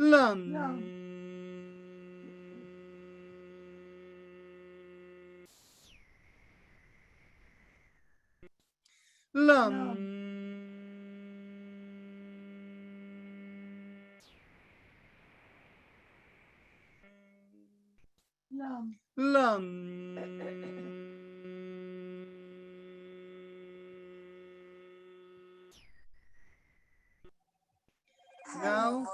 Lam. Lam. Lam. Now,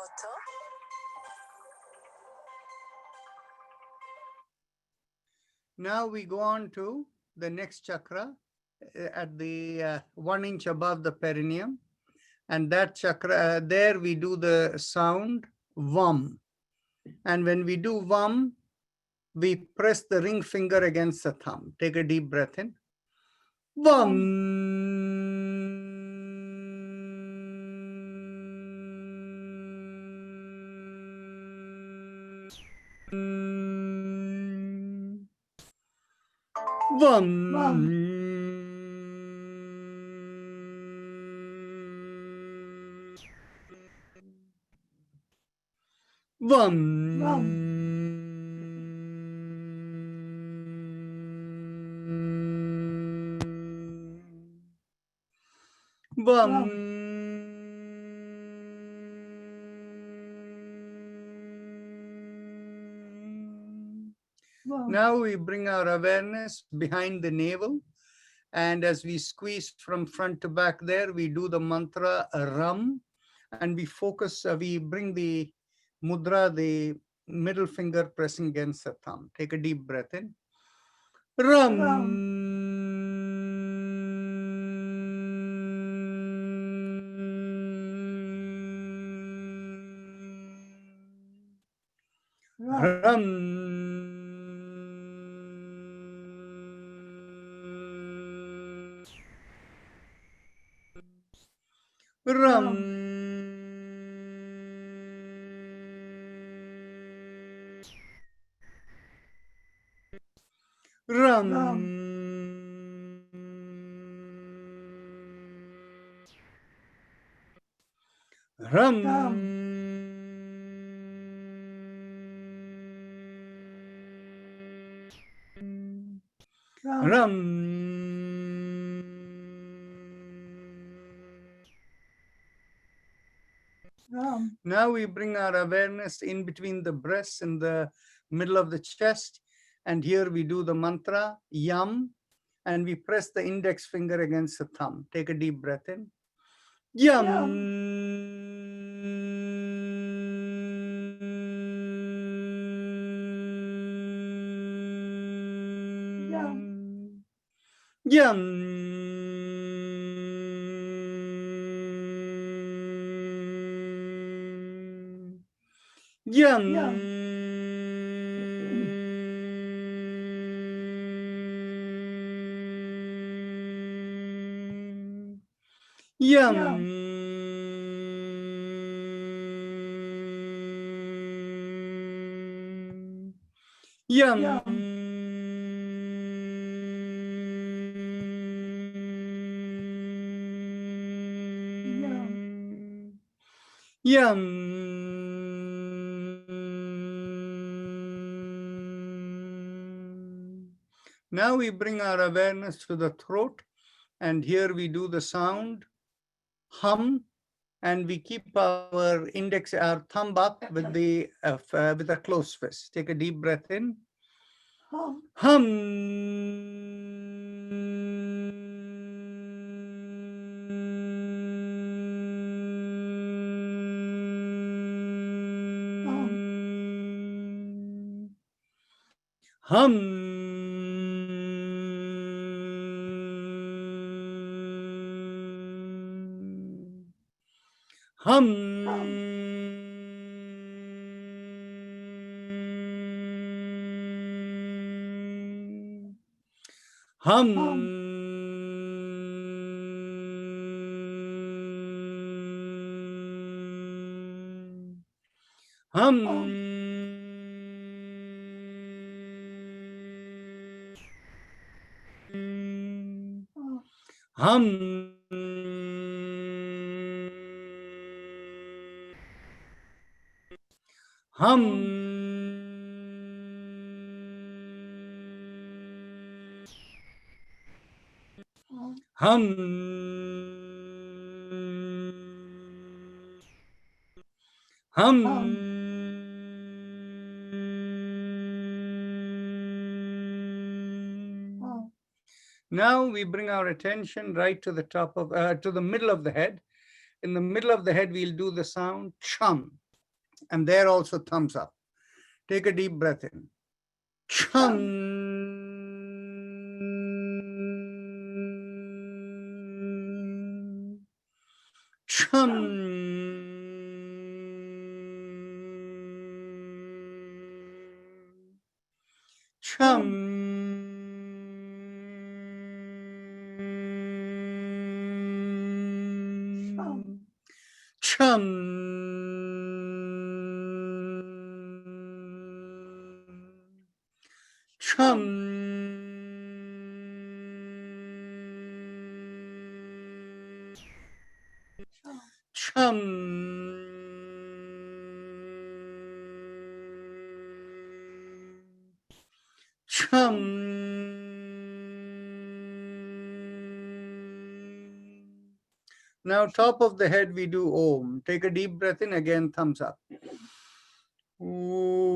now we go on to the next chakra at the 1 inch above the perineum. And that chakra, there we do the sound Vam. And when we do Vam, we press the ring finger against the thumb. Take a deep breath in. Vam. Vam. Vam. Vam. Now we bring our awareness behind the navel. And as we squeeze from front to back there, we do the mantra Ram. And we focus, we bring the mudra, the middle finger pressing against the thumb. Take a deep breath in. Ram. Ram. Ram. Ram. Ram. Ram. Now we bring our awareness in between the breasts and the middle of the chest. And here we do the mantra Yam. And we press the index finger against the thumb. Take a deep breath in. Yam. Yam. Yam. Yam. Yum. Yum. Now we bring our awareness to the throat, and here we do the sound hum, and we keep our index, our thumb up with the with a closed fist. Take a deep breath in. Hum. Hum. Hum. Hum. Hum. Hum. Hum. Hum. Hum. Hum. Now we bring our attention right to the top of, to the middle of the head. In the middle of the head, we'll do the sound chum. And there also thumbs up. Take a deep breath in. Chum. Chum. Chum. Chum. Chum. Chum. Chum. Now, top of the head, we do Om. Take a deep breath in, again, thumbs up. Om.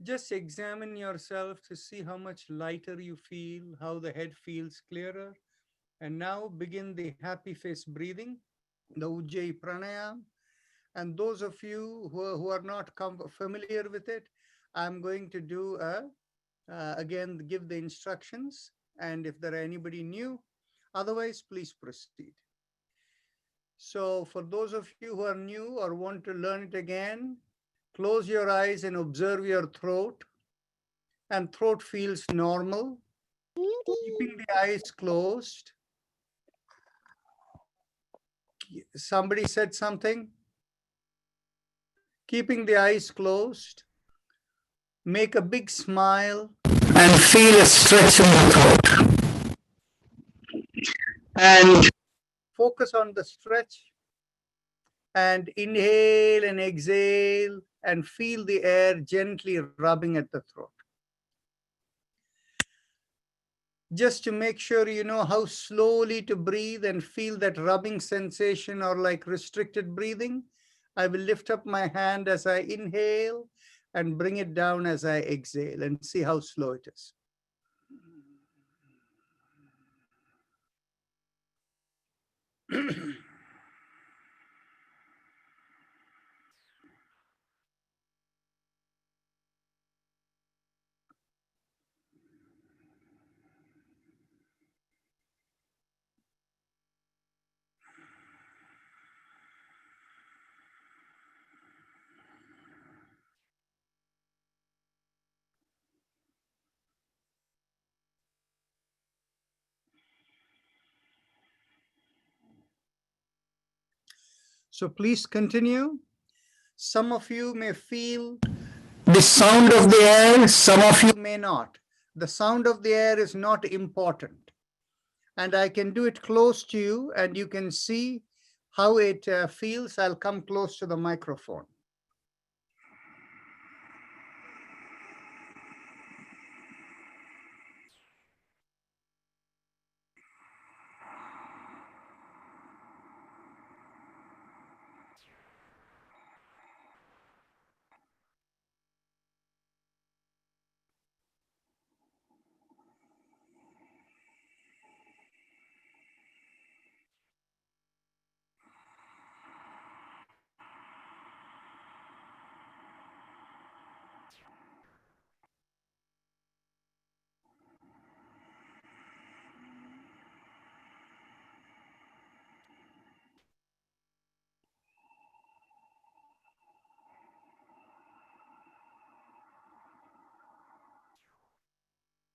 Just examine yourself to see how much lighter you feel, how the head feels clearer. And now begin the happy face breathing, the Ujjayi Pranayam. And those of you who are not familiar with it, I'm going to do again, give the instructions. And if there are anybody new, otherwise, please proceed. So for those of you who are new or want to learn it again, close your eyes and observe your throat. And throat feels normal. Keeping the eyes closed. somebody said something, keeping the eyes closed, make a big smile and feel a stretch in the throat. And focus on the stretch and inhale and exhale and feel the air gently rubbing at the throat. Just to make sure you know how slowly to breathe and feel that rubbing sensation or like restricted breathing, I will lift up my hand as I inhale and bring it down as I exhale and see how slow it is. So please continue. Some of you may feel the sound of the air, some of you may not. The sound of the air is not important. And I can do it close to you and you can see how it feels. I'll come close to the microphone.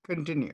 Continue.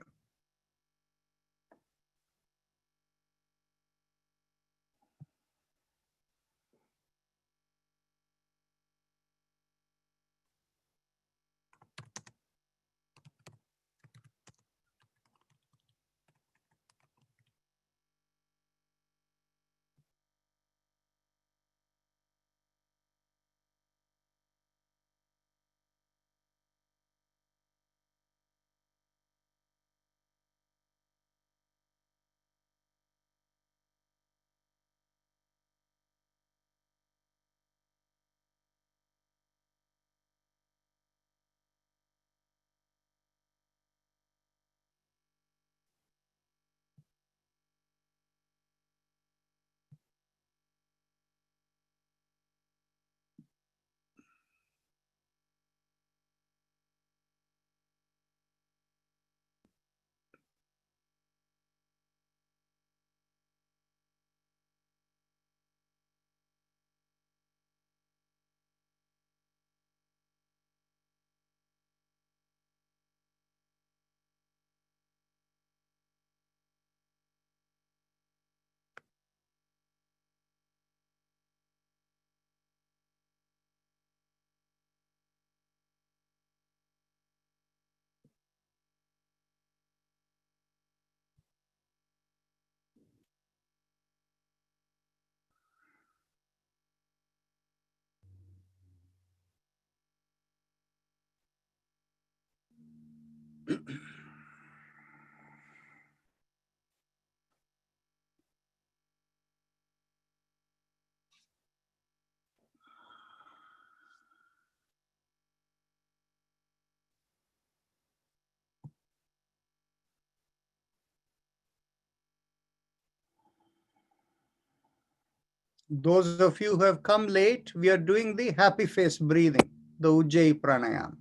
Those of you who have come late, we are doing the happy face breathing, the Ujjayi Pranayam.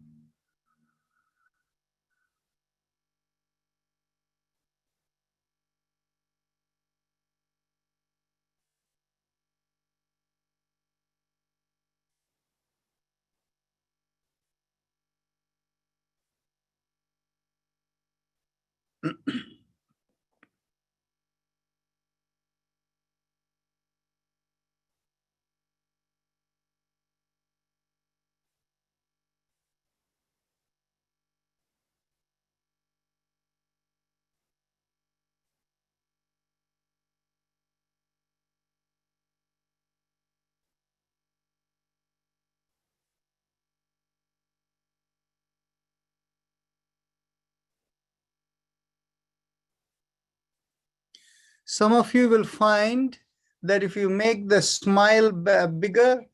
Some of you will find that if you make the smile bigger,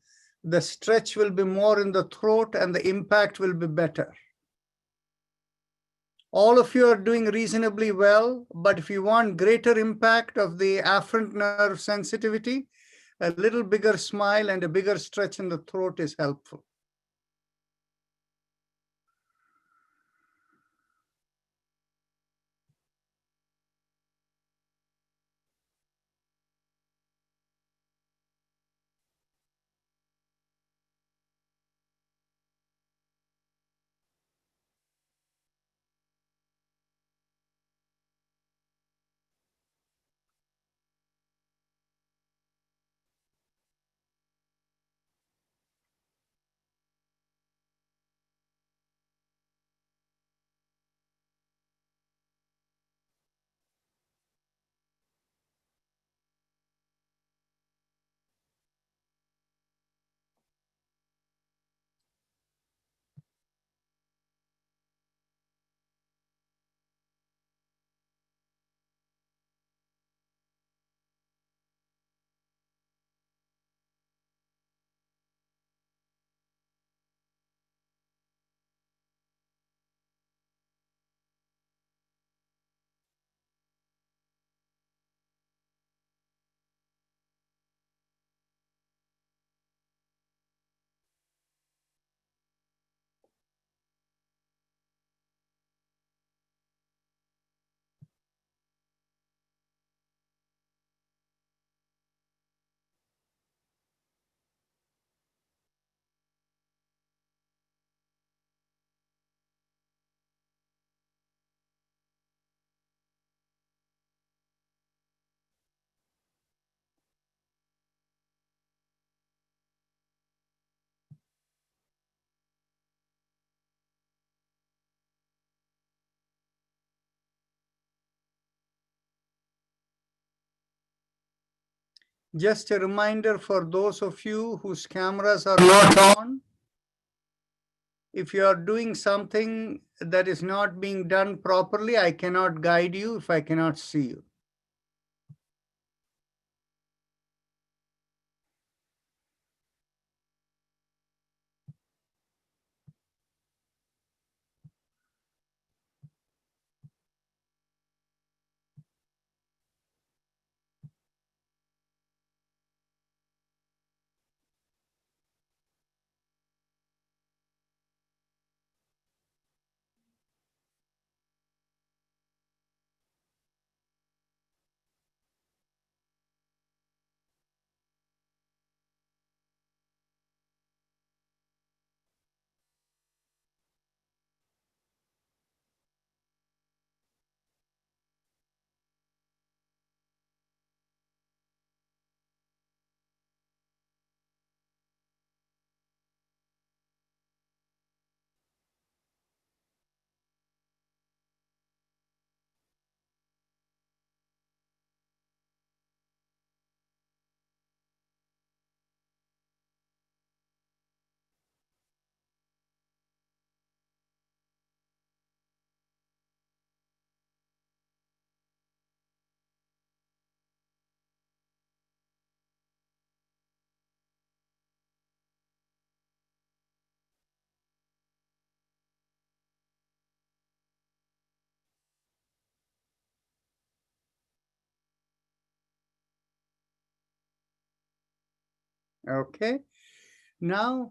the stretch will be more in the throat and the impact will be better. All of you are doing reasonably well, but if you want greater impact of the afferent nerve sensitivity, a little bigger smile and a bigger stretch in the throat is helpful. Just a reminder for those of you whose cameras are not on, if you are doing something that is not being done properly, I cannot guide you if I cannot see you. Okay. Now,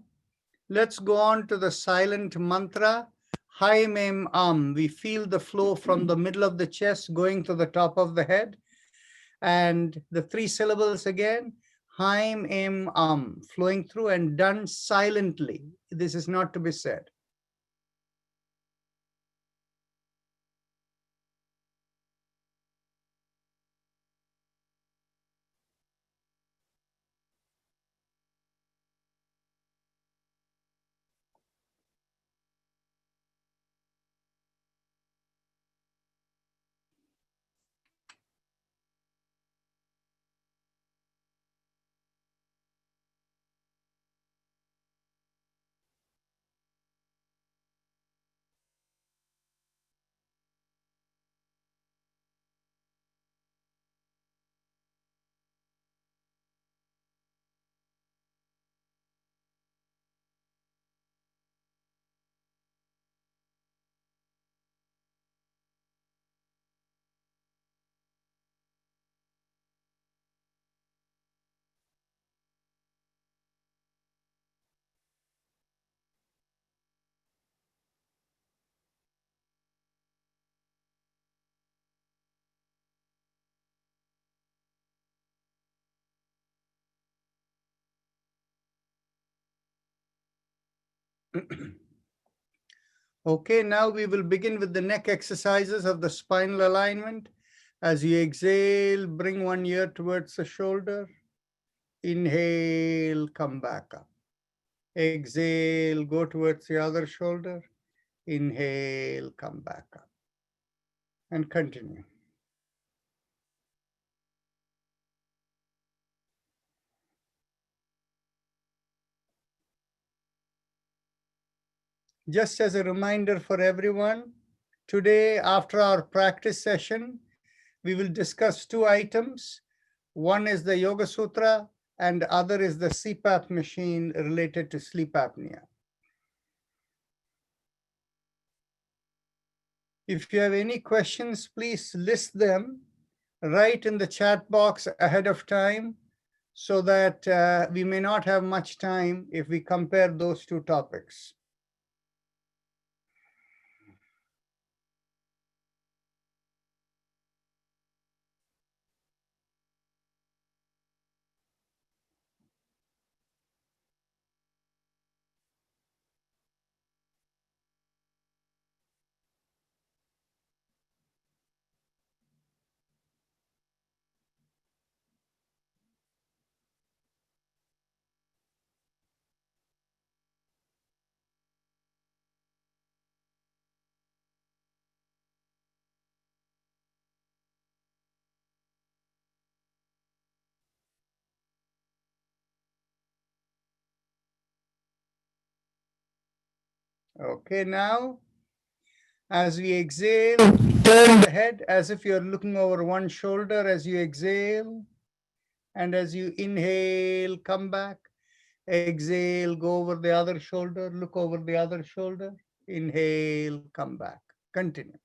let's go on to the silent mantra. Haim Em We feel the flow from the middle of the chest going to the top of the head. And the 3 syllables again. Haim Em flowing through and done silently. This is not to be said. Okay, now we will begin with the neck exercises of the spinal alignment. As you exhale, bring one ear towards the shoulder. Inhale, come back up. Exhale, go towards the other shoulder. Inhale, come back up. And continue. Just as a reminder for everyone, today after our practice session, we will discuss two items. One is the Yoga Sutra and other is the CPAP machine related to sleep apnea. If you have any questions, please list them right in the chat box ahead of time so that we may not have much time if we compare those two topics. Okay, now as we exhale, turn the head as if you're looking over one shoulder as you exhale. And as you inhale, come back. Exhale, go over the other shoulder, look over the other shoulder. Inhale, come back. Continue.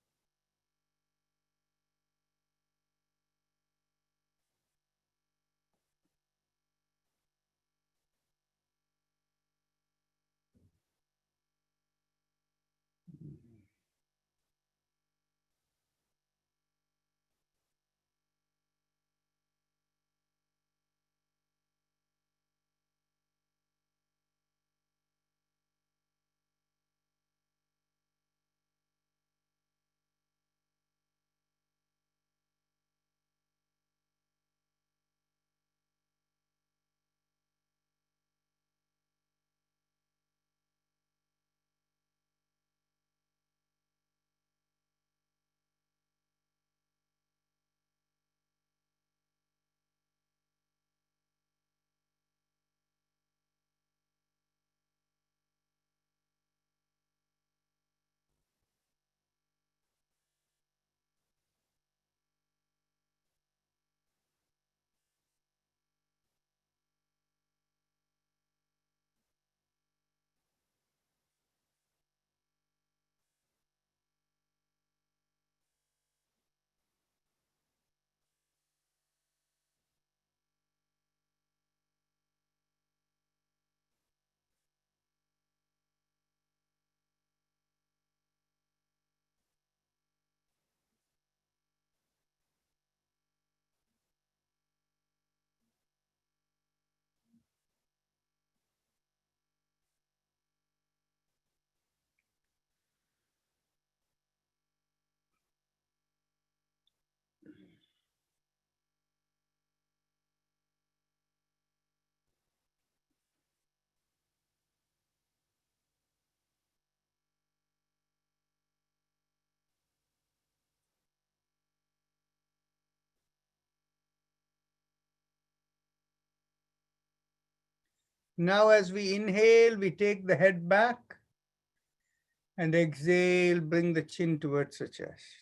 Now, as we inhale, we take the head back and exhale, bring the chin towards the chest.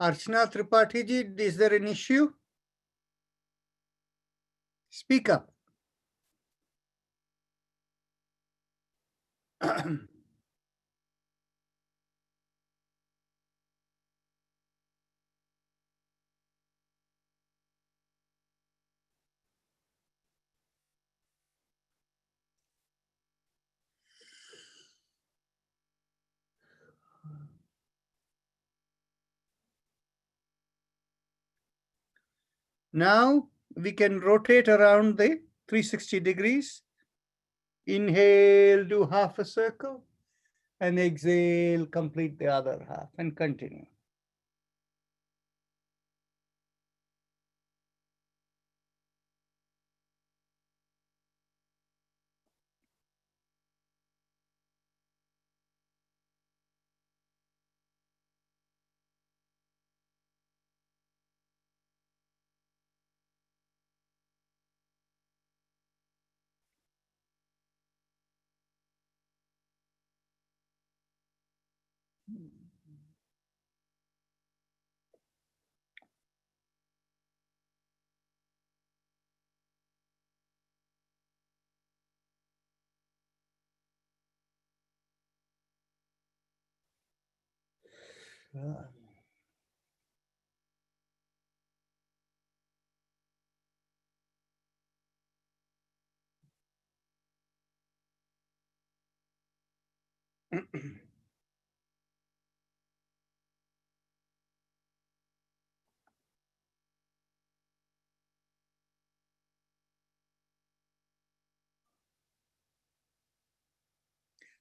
Archana Tripathi ji, is there an issue? Speak up. Now we can rotate around the 360 degrees. Inhale, do half a circle, and exhale, complete the other half, and continue.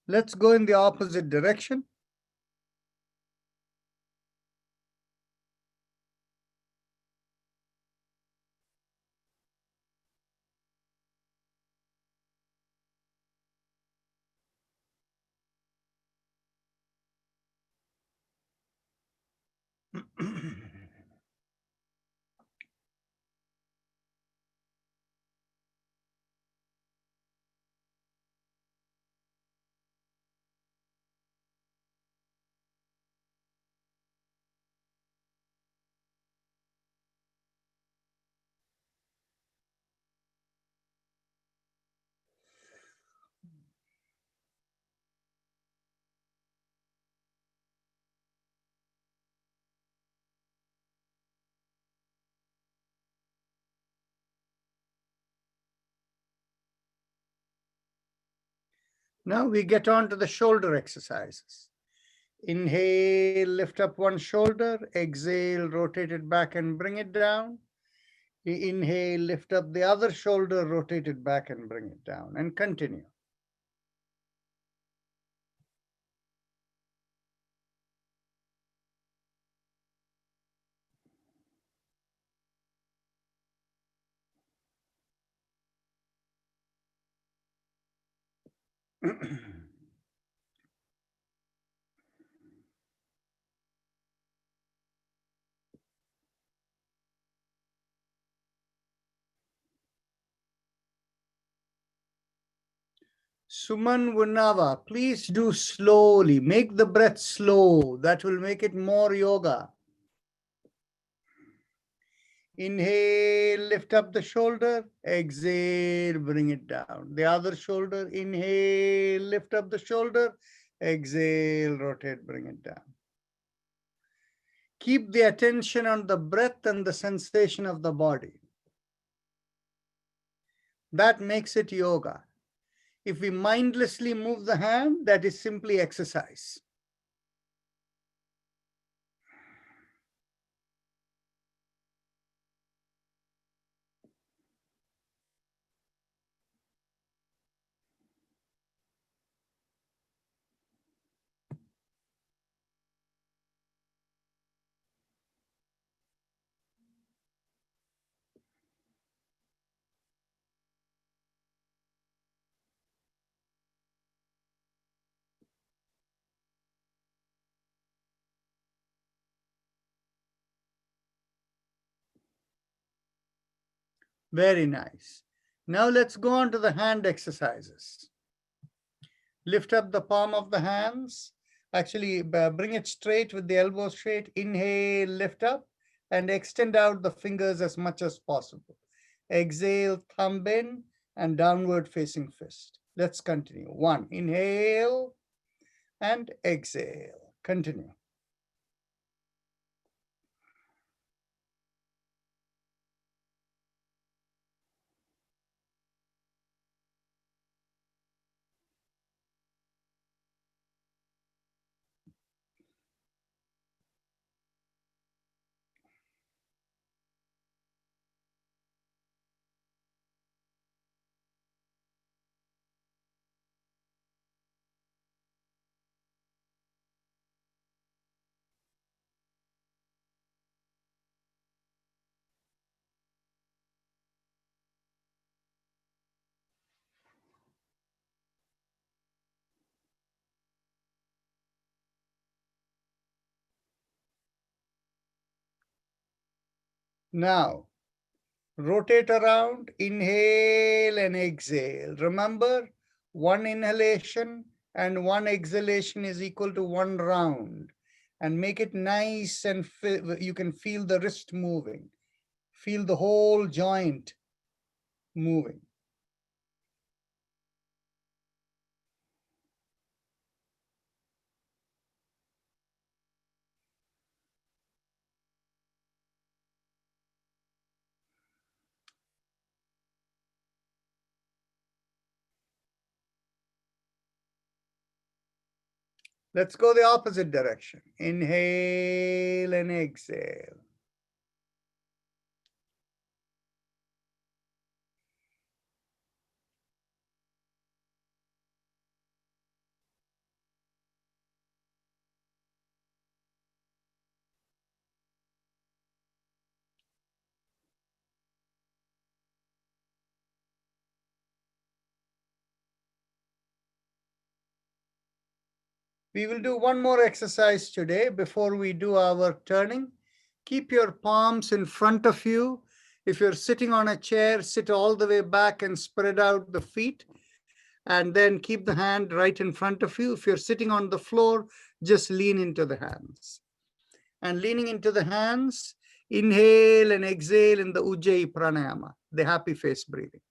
Let's go in the opposite direction. Now we get on to the shoulder exercises. Inhale, lift up one shoulder. Exhale, rotate it back and bring it down. Inhale, lift up the other shoulder, rotate it back and bring it down, and continue. Suman Vunava, please do slowly. Make the breath slow. That will make it more yoga. Inhale, lift up the shoulder. Exhale, bring it down. The other shoulder, inhale, lift up the shoulder. Exhale, rotate, bring it down. Keep the attention on the breath and the sensation of the body. That makes it yoga. If we mindlessly move the hand, that is simply exercise. Very nice. Now let's go on to the hand exercises. Lift up the palm of the hands. Actually, bring it straight with the elbow straight. Inhale, lift up, and extend out the fingers as much as possible. Exhale, thumb in, and downward facing fist. Let's continue. 1, inhale, and exhale. Continue. Now, rotate around, inhale and exhale. Remember, 1 inhalation and 1 exhalation is equal to 1 round. And make it nice and you can feel the wrist moving. Feel the whole joint moving. Let's go the opposite direction. Inhale and exhale. We will do one more exercise today before we do our turning. Keep your palms in front of you. If you're sitting on a chair, sit all the way back and spread out the feet. And then keep the hand right in front of you. If you're sitting on the floor, just lean into the hands. And leaning into the hands, inhale and exhale in the Ujjayi Pranayama, the happy face breathing.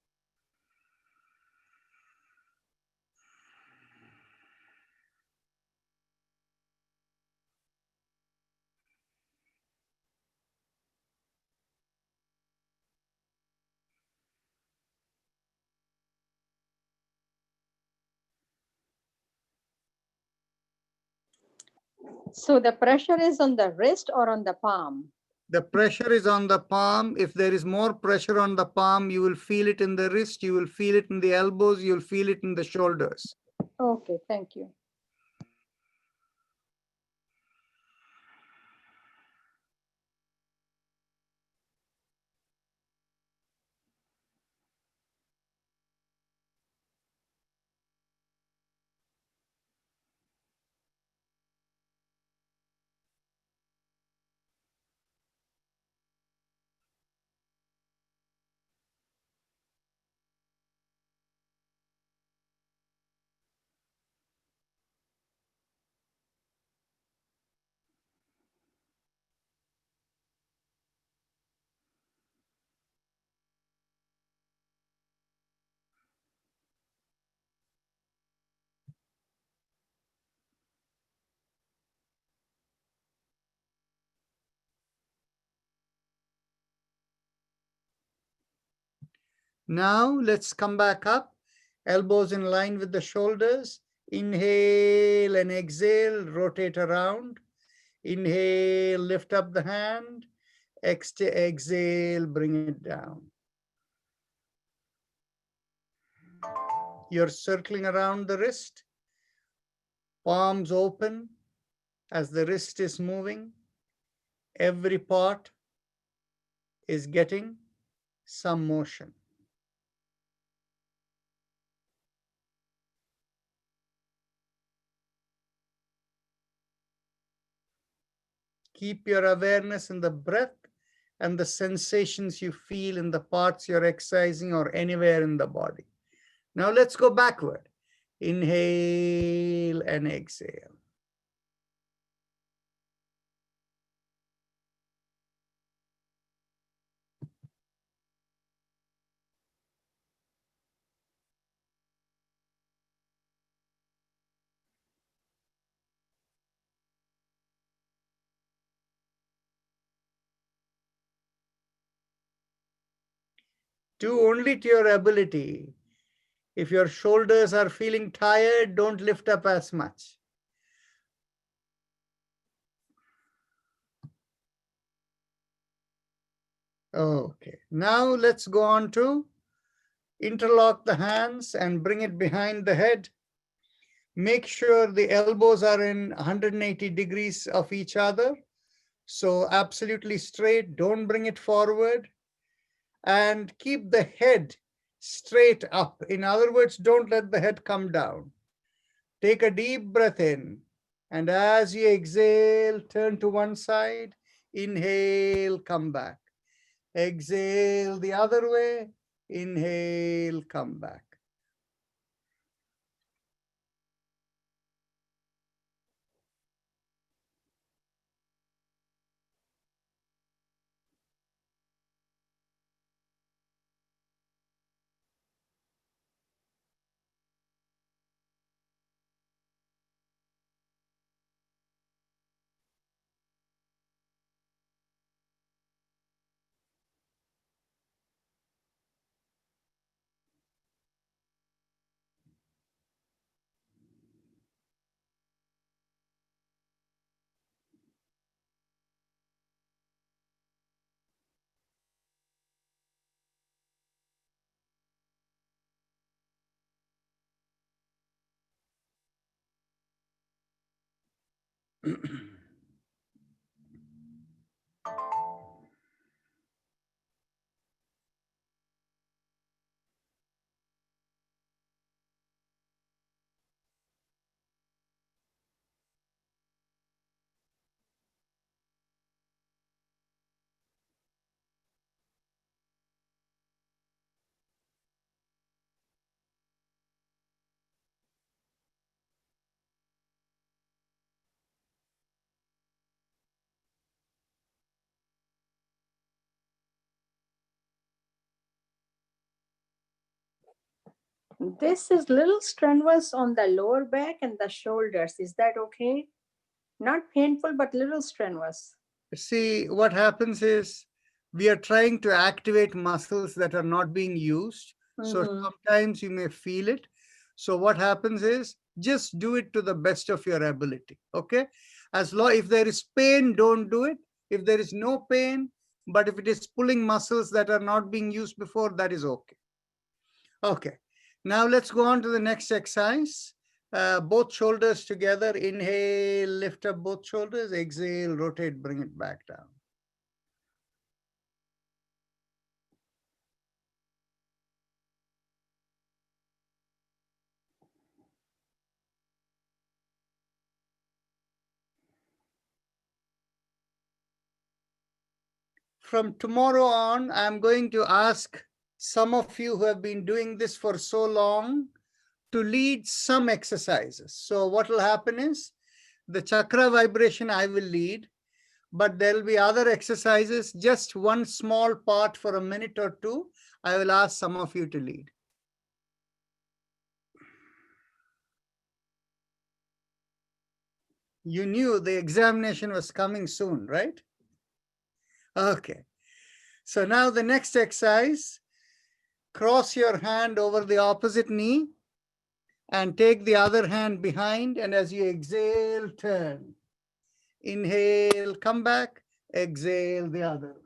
So the pressure is on the wrist or on the palm? The pressure is on the palm. If there is more pressure on the palm, you will feel it in the wrist, you will feel it in the elbows, you'll feel it in the shoulders. Okay, thank you. Now let's come back up. Elbows in line with the shoulders. Inhale and exhale, rotate around. Inhale, lift up the hand. Exhale, bring it down. You're circling around the wrist. Palms open as the wrist is moving. Every part is getting some motion. Keep your awareness in the breath and the sensations you feel in the parts you're exercising or anywhere in the body. Now let's go backward. Inhale and exhale. Do only to your ability. If your shoulders are feeling tired, don't lift up as much. Okay, now let's go on to interlock the hands and bring it behind the head. Make sure the elbows are in 180 degrees of each other. So absolutely straight, don't bring it forward. And keep the head straight up. In other words, don't let the head come down. Take a deep breath in. And as you exhale, turn to one side. Inhale, come back. Exhale the other way. Inhale, come back. This is little strenuous on the lower back and the shoulders. Is that okay? Not painful, but little strenuous. See, what happens is we are trying to activate muscles that are not being used. So Mhm. sometimes you may feel it. So what happens is just do it to the best of your ability. Okay. As long if there is pain, don't do it. If there is no pain, but if it is pulling muscles that are not being used before, that is okay. Okay. Now let's go on to the next exercise. Both shoulders together. Inhale, lift up both shoulders. Exhale, rotate, bring it back down. From tomorrow on, I'm going to ask some of you who have been doing this for so long to lead some exercises. So what will happen is the chakra vibration I will lead, but there'll be other exercises, just one small part for a minute or two. I will ask some of you to lead. You knew the examination was coming soon, right? Okay. So now the next exercise, cross your hand over the opposite knee and take the other hand behind, and as you exhale, turn. Inhale, come back, exhale the other way.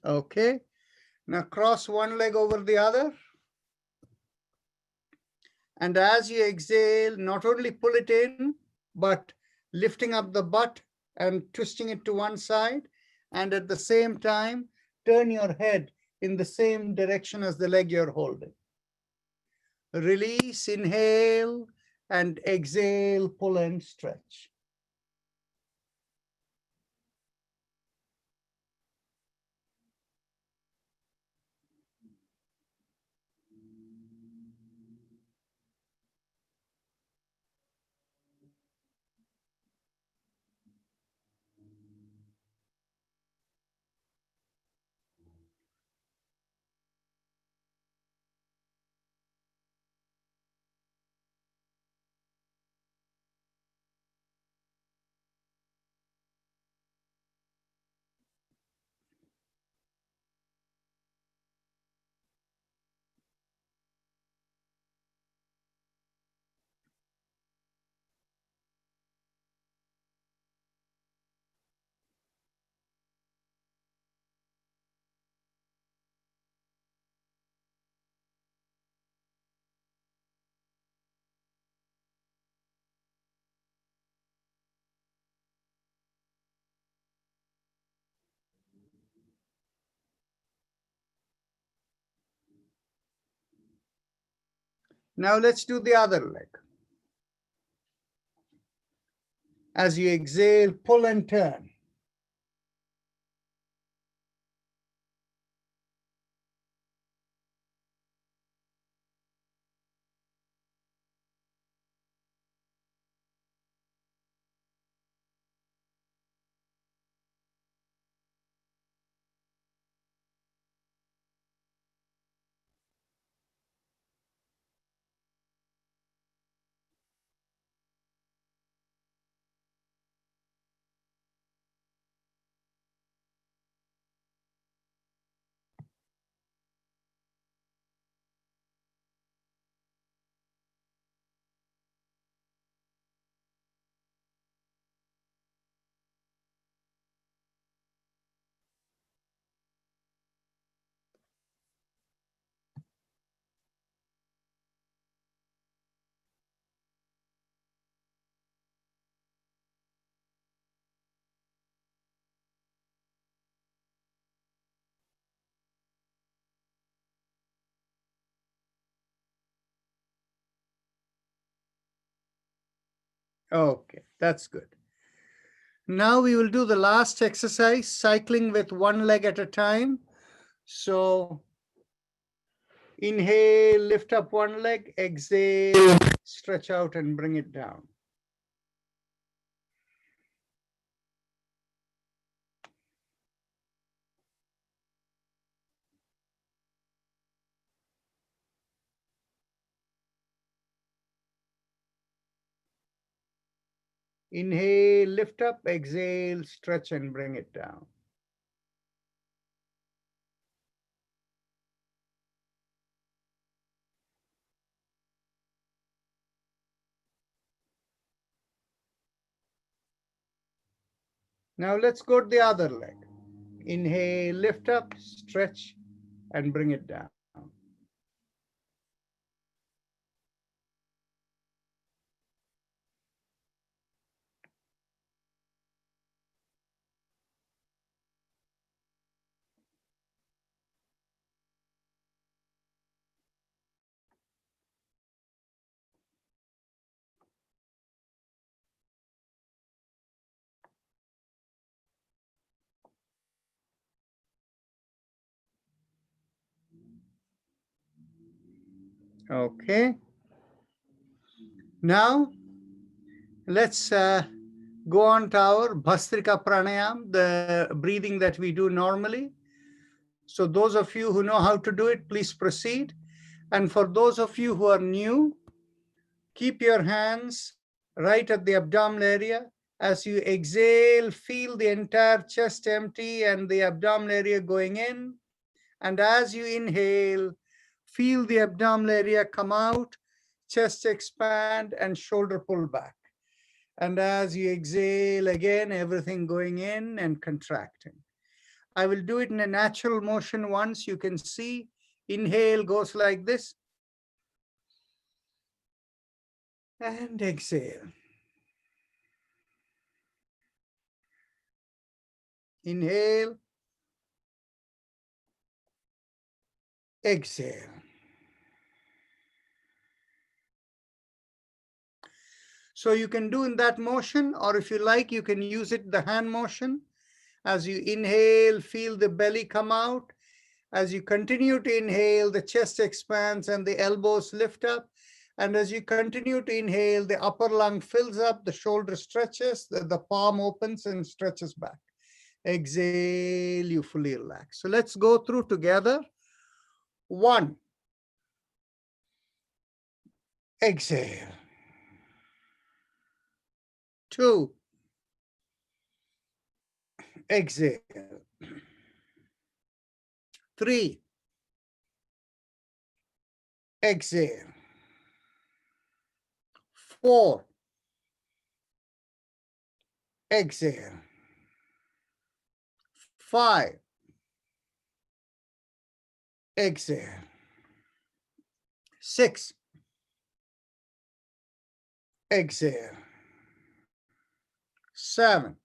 Okay. Now cross one leg over the other. And as you exhale, not only pull it in, but lifting up the butt and twisting it to one side. And at the same time, turn your head in the same direction as the leg you're holding. Release, inhale, and exhale, pull and stretch. Now let's do the other leg. As you exhale, pull and turn. Okay, that's good. Now we will do the last exercise, cycling with one leg at a time. So inhale, lift up one leg, exhale, stretch out and bring it down. Inhale, lift up, exhale, stretch and bring it down. Now let's go to the other leg. Inhale, lift up, stretch and bring it down. Okay. Now let's go on to our Bhastrika Pranayam, the breathing that we do normally. So those of you who know how to do it, please proceed. And for those of you who are new, keep your hands right at the abdominal area. As you exhale, feel the entire chest empty and the abdominal area going in. And as you inhale, feel the abdominal area come out, chest expand and shoulder pull back. And as you exhale again, everything going in and contracting. I will do it in a natural motion once. You can see, inhale goes like this. And exhale. Inhale. Exhale. So you can do in that motion, or if you like, you can use it the hand motion. As you inhale, feel the belly come out. As you continue to inhale, the chest expands and the elbows lift up. And as you continue to inhale, the upper lung fills up, the shoulder stretches, the palm opens and stretches back. Exhale, you fully relax. So let's go through together. 1. Exhale. 2. Exhale. 3. Exhale. 4. Exhale. 5. Exhale. 6. Exhale. 7.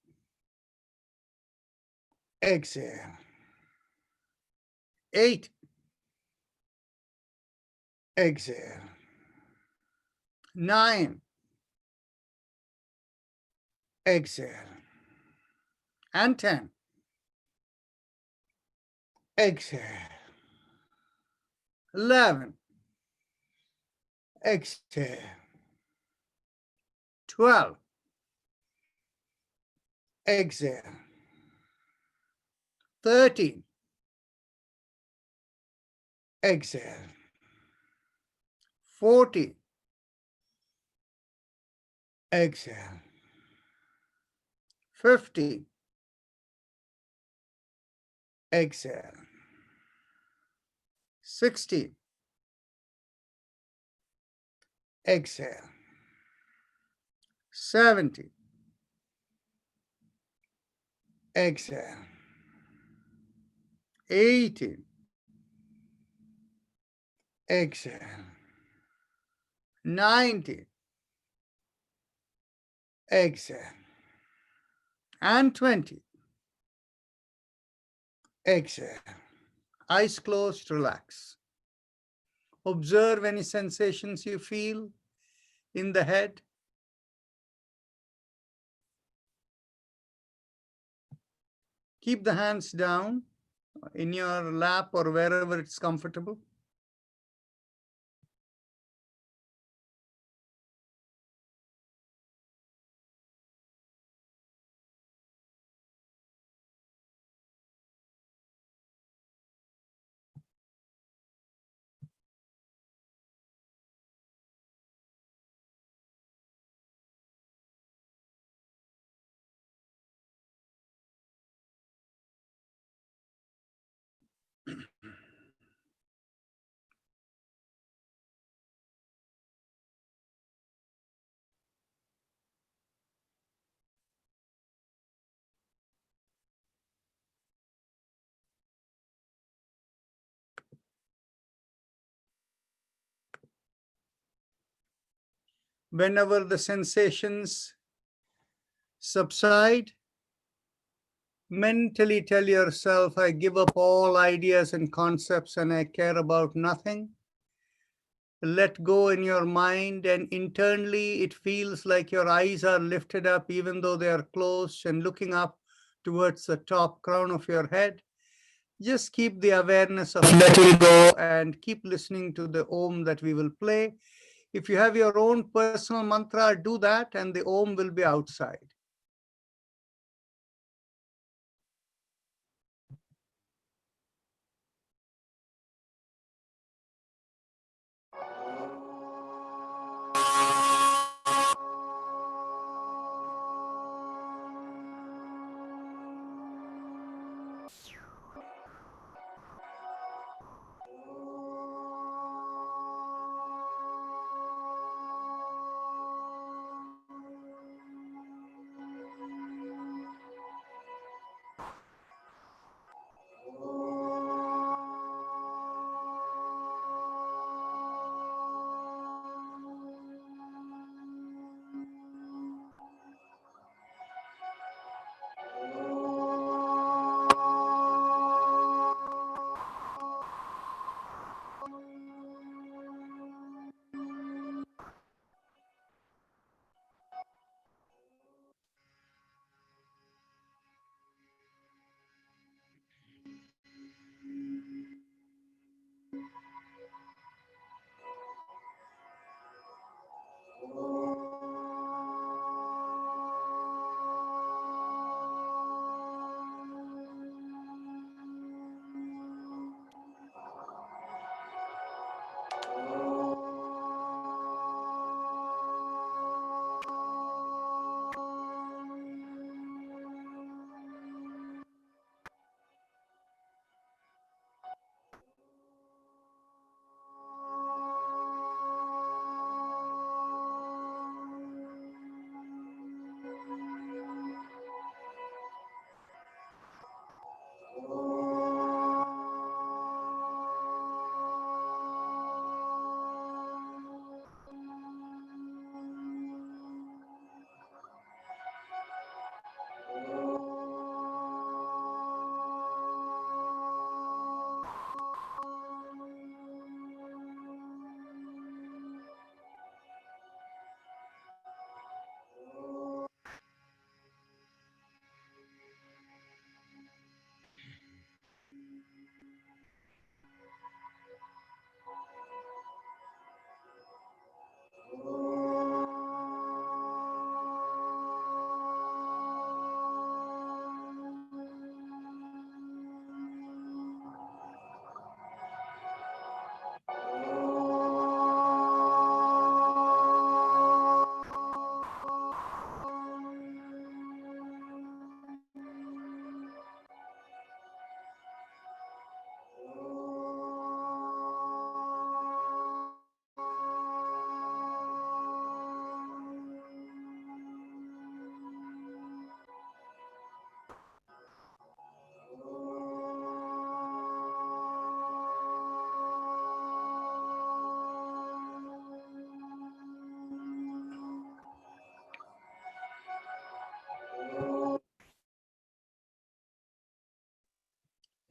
Exhale. 8. Exhale. 9. Exhale. And 10. Exhale. 11. Exhale. 12. Exhale. 13. Exhale. 14. Exhale. 15. Exhale. 16. Exhale. 17. Exhale. 18. Exhale. 19. Exhale. And 20. Exhale. Eyes closed, relax. Observe any sensations you feel in the head. Keep the hands down in your lap or wherever it's comfortable. Whenever the sensations subside, mentally tell yourself, I give up all ideas and concepts and I care about nothing. Let go in your mind, and internally it feels like your eyes are lifted up even though they are closed and looking up towards the top crown of your head. Just keep the awareness of letting go and keep listening to the Om that we will play. If you have your own personal mantra, do that and the Om will be outside.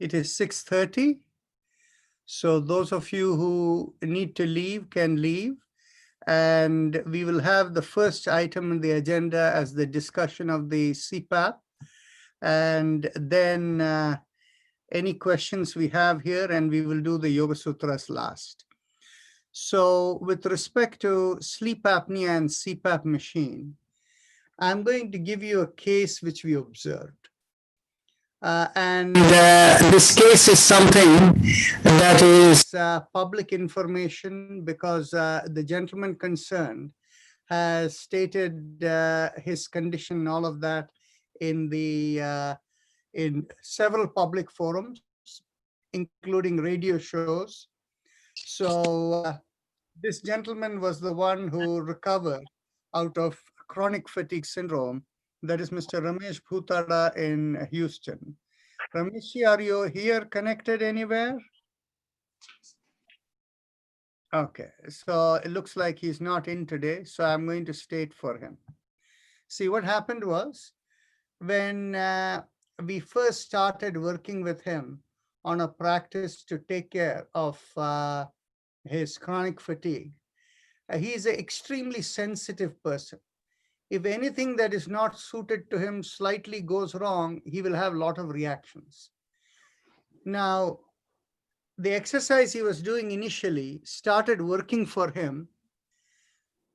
It is 6:30. So those of you who need to leave can leave. And we will have the first item on the agenda as the discussion of the CPAP. And then any questions we have here, and we will do the Yoga Sutras last. So with respect to sleep apnea and CPAP machine, I'm going to give you a case which we observed. This case is something that is public information because the gentleman concerned has stated his condition, all of that, in the in several public forums, including radio shows. So this gentleman was the one who recovered out of chronic fatigue syndrome. That is Mr. Ramesh Bhutada in Houston. Ramesh, are you here connected anywhere? Okay, so it looks like he's not in today, so I'm going to state for him. See, what happened was when we first started working with him on a practice to take care of his chronic fatigue, he is an extremely sensitive person. If anything that is not suited to him slightly goes wrong, he will have a lot of reactions. Now, the exercise he was doing initially started working for him,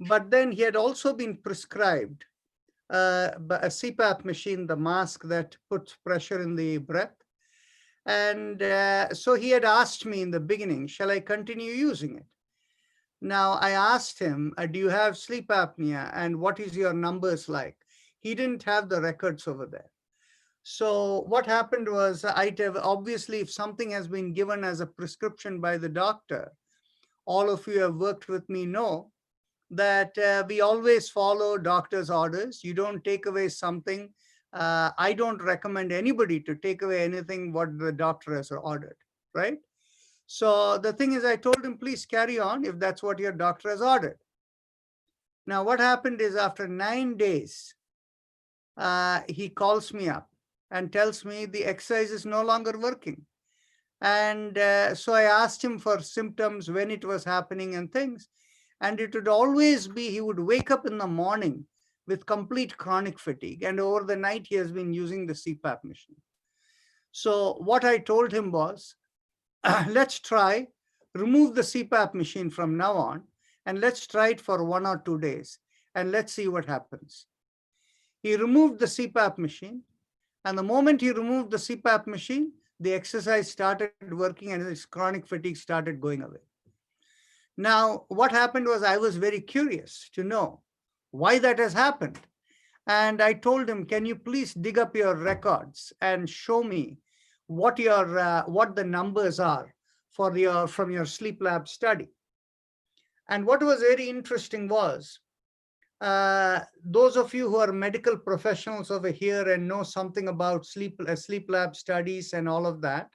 but then he had also been prescribed a CPAP machine, the mask that puts pressure in the breath. And so he had asked me in the beginning, shall I continue using it? Now, I asked him, do you have sleep apnea and what is your numbers like? He didn't have the records over there. So what happened was, obviously, if something has been given as a prescription by the doctor, all of you who have worked with me know that we always follow doctor's orders. You don't take away something. I don't recommend anybody to take away anything what the doctor has ordered, right? So the thing is, I told him, please carry on if that's what your doctor has ordered. Now, what happened is after 9 days, he calls me up and tells me the exercise is no longer working. And so I asked him for symptoms, when it was happening and things. And it would always be, he would wake up in the morning with complete chronic fatigue. And over the night, he has been using the CPAP machine. So what I told him was, let's try, remove the CPAP machine from now on, and let's try it for 1 or 2 days, and let's see what happens. He removed the CPAP machine, and the moment he removed the CPAP machine, the exercise started working and his chronic fatigue started going away. Now, what happened was I was very curious to know why that has happened. And I told him, can you please dig up your records and show me what the numbers are for from your sleep lab study. And what was very interesting was, those of you who are medical professionals over here and know something about sleep lab studies and all of that,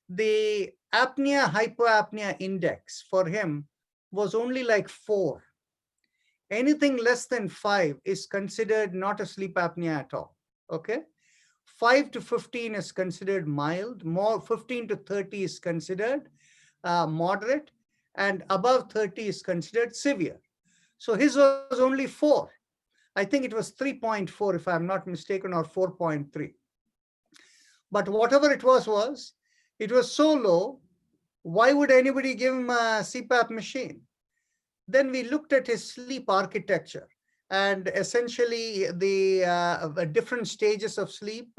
the apnea hypoapnea index for him was only like 4. Anything less than 5 is considered not a sleep apnea at all. Okay. 5 to 15 is considered mild, more 15 to 30 is considered moderate, and above 30 is considered severe. So his was only 4. I think it was 3.4 if I'm not mistaken, or 4.3. But whatever it was so low, why would anybody give him a CPAP machine? Then we looked at his sleep architecture. And essentially, the different stages of sleep,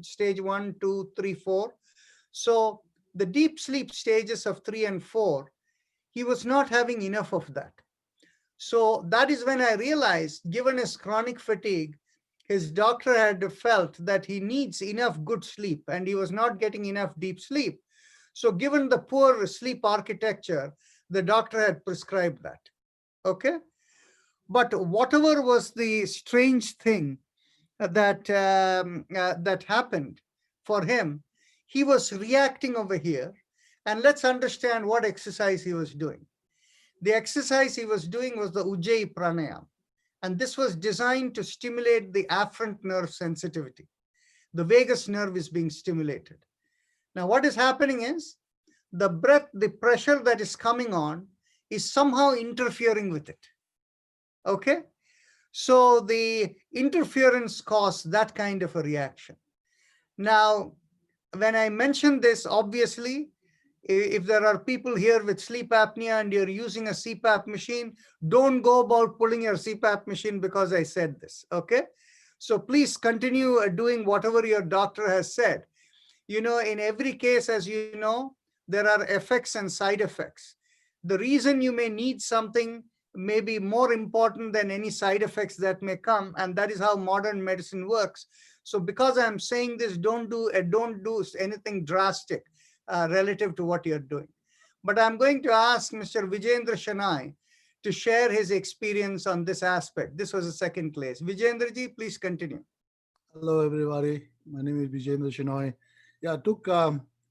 stage 1, 2, 3, 4. So the deep sleep stages of 3 and 4, he was not having enough of that. So that is when I realized, given his chronic fatigue, his doctor had felt that he needs enough good sleep, and he was not getting enough deep sleep. So given the poor sleep architecture, the doctor had prescribed that. Okay. But whatever was the strange thing that that happened for him, he was reacting over here. And let's understand what exercise he was doing. The exercise he was doing was the Ujjayi Pranayama. And this was designed to stimulate the afferent nerve sensitivity. The vagus nerve is being stimulated. Now, what is happening is the breath, the pressure that is coming on is somehow interfering with it. Okay? So the interference caused that kind of a reaction. Now, when I mention this, obviously, if there are people here with sleep apnea and you're using a CPAP machine, don't go about pulling your CPAP machine because I said this, okay? So please continue doing whatever your doctor has said. You know, in every case, as you know, there are effects and side effects. The reason you may need something may be more important than any side effects that may come, and that is how modern medicine works. So because I'm saying this, don't do anything drastic relative to what you're doing. But I'm going to ask Mr. Vijendra Shenoy to share his experience on this aspect. This was a second place. Vijendra ji, please continue. Hello, everybody. My name is Vijendra Shenoy. Yeah,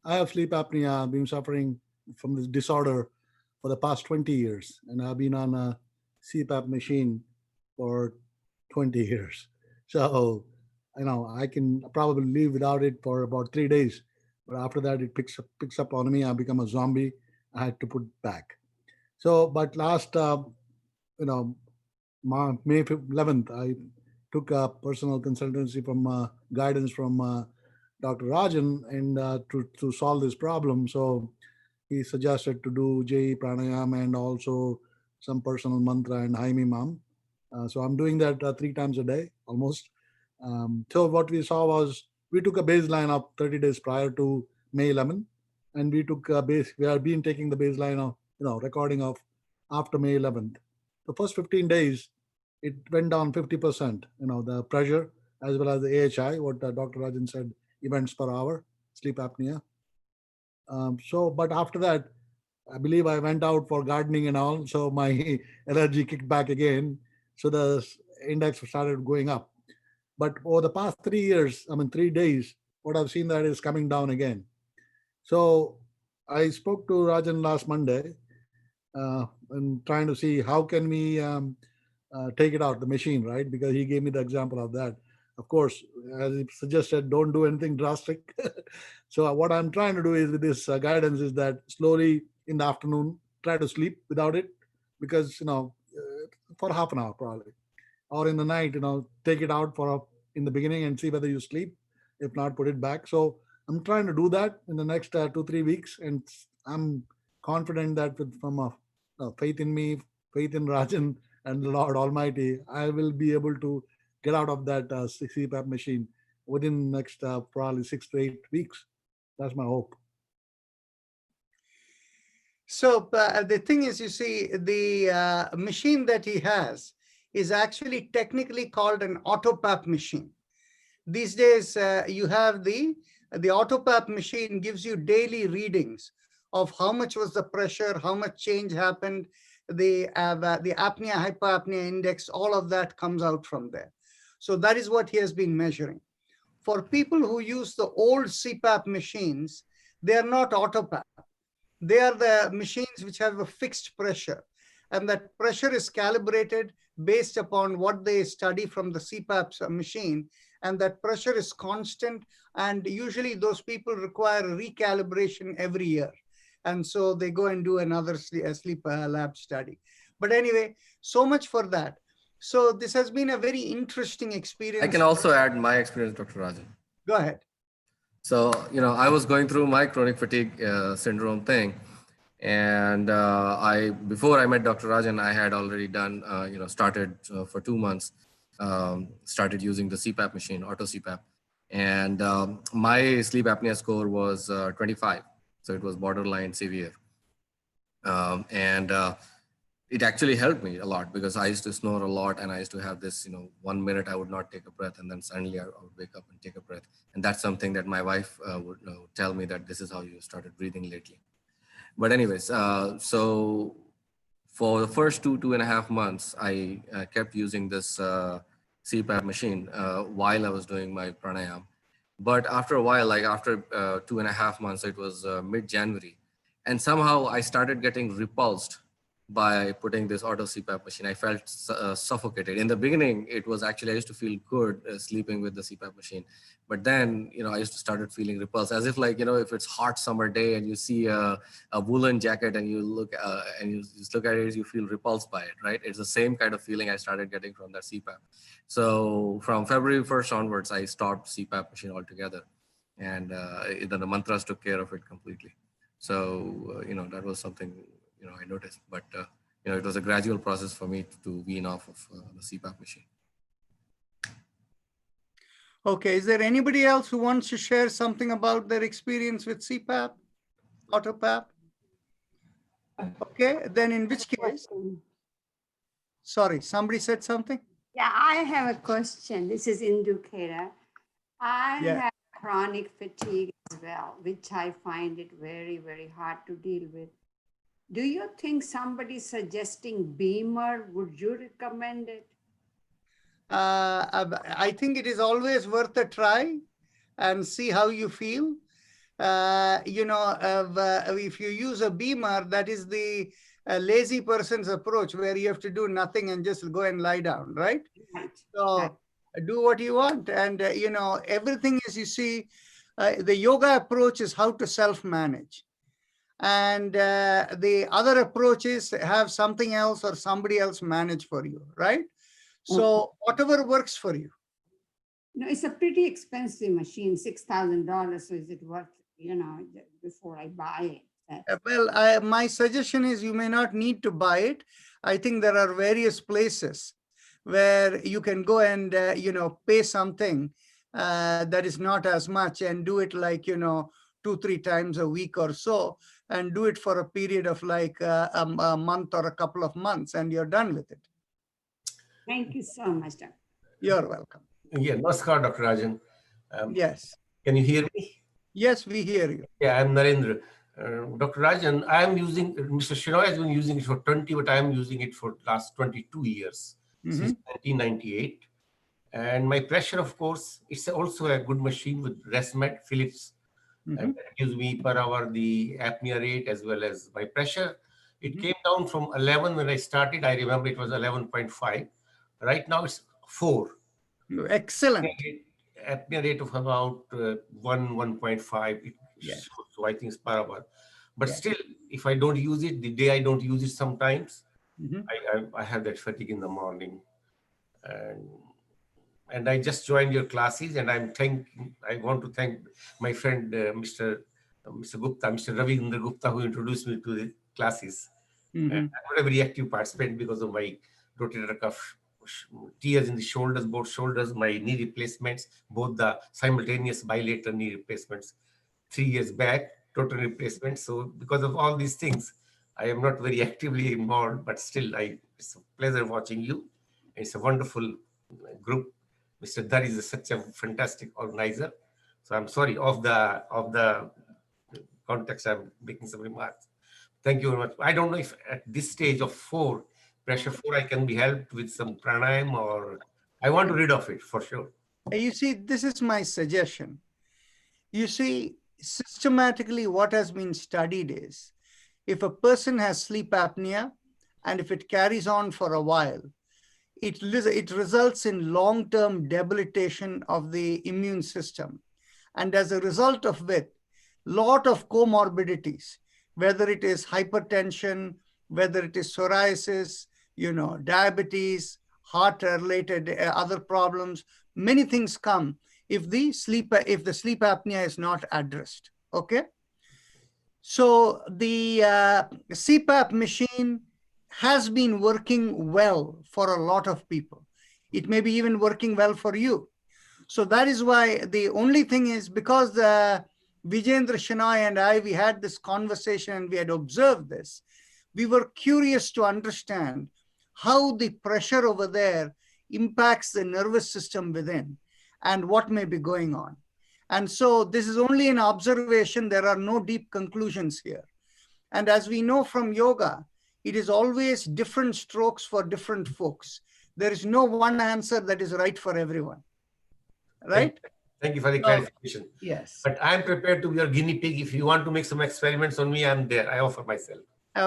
I have sleep apnea. I've been suffering from this disorder for the past 20 years, and I've been on a CPAP machine for 20 years. So, I can probably live without it for about 3 days, but after that, it picks up on me. I become a zombie. I had to put it back. So, but last, May 11th, I took a personal consultancy from guidance from Dr. Rajan and to solve this problem. So he suggested to do JE pranayam and also some personal mantra and Haimi Mam. So I'm doing that 3 times a day almost. So what we saw was we took a baseline of 30 days prior to May 11, and we took we have been taking the baseline of recording of after May 11th. The first 15 days, it went down 50%. The pressure as well as the AHI, what Dr. Rajan said, events per hour, sleep apnea. But after that, I believe I went out for gardening and all, so my allergy kicked back again. So the index started going up. But over the past 3 years, 3 days, what I've seen that is coming down again. So I spoke to Rajan last Monday and trying to see how can we take it out, the machine, right? Because he gave me the example of that. Of course, as he suggested, don't do anything drastic. So what I'm trying to do is with this guidance is that slowly in the afternoon, try to sleep without it, because, for half an hour probably, or in the night, take it out in the beginning and see whether you sleep. If not, put it back. So I'm trying to do that in the next 2-3 weeks. And I'm confident that from faith in me, faith in Rajan and the Lord Almighty, I will be able to get out of that CPAP machine within the next probably 6 to 8 weeks. That's my hope. So the thing is, you see, the machine that he has is actually technically called an AutoPAP machine. These days, you have the AutoPAP machine gives you daily readings of how much was the pressure, how much change happened, the apnea, hypopnea index, all of that comes out from there. So that is what he has been measuring. For people who use the old CPAP machines, they are not AutoPAP. They are the machines which have a fixed pressure, and that pressure is calibrated based upon what they study from the CPAP machine, and that pressure is constant, and usually those people require recalibration every year. And so they go and do another sleep lab study. But anyway, so much for that. So this has been a very interesting experience. I can also add my experience, Dr. Rajan. Go ahead. So, I was going through my chronic fatigue syndrome thing. And before I met Dr. Rajan, I had already done, started for 2 months, started using the CPAP machine, auto CPAP. And my sleep apnea score was 25. So it was borderline severe. It actually helped me a lot because I used to snore a lot, and I used to have this, 1 minute I would not take a breath, and then suddenly I would wake up and take a breath. And that's something that my wife would tell me that this is how you started breathing lately. But anyways, so for the first 2.5 months, I kept using this CPAP machine while I was doing my pranayam. But after a while, like after 2.5 months, it was mid-January. And somehow I started getting repulsed by putting this auto CPAP machine. I felt suffocated. In the beginning, it was actually, I used to feel good sleeping with the CPAP machine. But then, I used to started feeling repulsed, as if like, if it's hot summer day and you see a woolen jacket and you look and you just look at it, you feel repulsed by it, right? It's the same kind of feeling I started getting from that CPAP. So from February 1st onwards, I stopped CPAP machine altogether. And then the mantras took care of it completely. So, that was something, I noticed, but, it was a gradual process for me to wean off of the CPAP machine. Okay, is there anybody else who wants to share something about their experience with CPAP, AutoPAP? Okay, then in which case, Question. sorry, somebody said something? Yeah, I have a question. This is Indukera. I Yeah. have chronic fatigue as well, which I find it very, very hard to deal with. Do you think somebody suggesting Beamer, would you recommend it? I think it is always worth a try and see how you feel. If you use a Beamer, that is the lazy person's approach where you have to do nothing and just go and lie down, right? Right. So Right. do what you want. And, everything is, you see, the yoga approach is how to self-manage. And the other approach is have something else or somebody else manage for you, right? So whatever works for you. No, it's a pretty expensive machine, $6,000. So is it worth, before I buy it? Well, my suggestion is you may not need to buy it. I think there are various places where you can go and, pay something that is not as much and do it like, 2-3 times a week or so, and do it for a period of like a month or a couple of months, and you're done with it. Thank you so much, Doctor. You're welcome. Yeah, Namaskar, Dr. Rajan. Yes. Can you hear me? Yes, we hear you. Yeah, I'm Narendra. Dr. Rajan, I am using, Mr. Shenoy has been using it for 20, but I am using it for last 22 years, since 1998. And my pressure, of course, it's also a good machine with ResMed, Philips. And that gives me per hour the apnea rate as well as my pressure. It came down from 11 when I started. I remember it was 11.5. Right now it's 4. Excellent. Apnea rate of about 1.5. Yes. So I think it's per hour. But still, if I don't use it, the day I don't use it sometimes, I have that fatigue in the morning. And I just joined your classes, and I want to thank my friend, Mr. Gupta, Mr. Ravindra Gupta, who introduced me to the classes. And I'm not a very active participant because of my rotator cuff tears in the shoulders, both shoulders, my knee replacements, both the simultaneous bilateral knee replacements 3 years back, total replacement. So because of all these things, I am not very actively involved, but still it's a pleasure watching you. It's a wonderful group. Mr. Dhar is such a fantastic organizer. So I'm sorry, of the context, I'm making some remarks. Thank you very much. I don't know if at this stage of pressure 4, I can be helped with some pranayam, or I want to rid of it for sure. You see, this is my suggestion. You see, systematically what has been studied is, if a person has sleep apnea, and if it carries on for a while, it results in long-term debilitation of the immune system. And as a result of which, lot of comorbidities, whether it is hypertension, whether it is psoriasis, diabetes, heart-related other problems, many things come if the sleep apnea is not addressed. Okay. So the CPAP machine has been working well for a lot of people. It may be even working well for you. So that is why the only thing is, because Vijayendra Shenoy and I, we had this conversation and we had observed this, we were curious to understand how the pressure over there impacts the nervous system within and what may be going on. And so this is only an observation. There are no deep conclusions here. And as we know from yoga, it is always different strokes for different folks. There is no one answer that is right for everyone. Right? Thank you for the clarification. Yes. But I'm prepared to be your guinea pig. If you want to make some experiments on me, I'm there. I offer myself.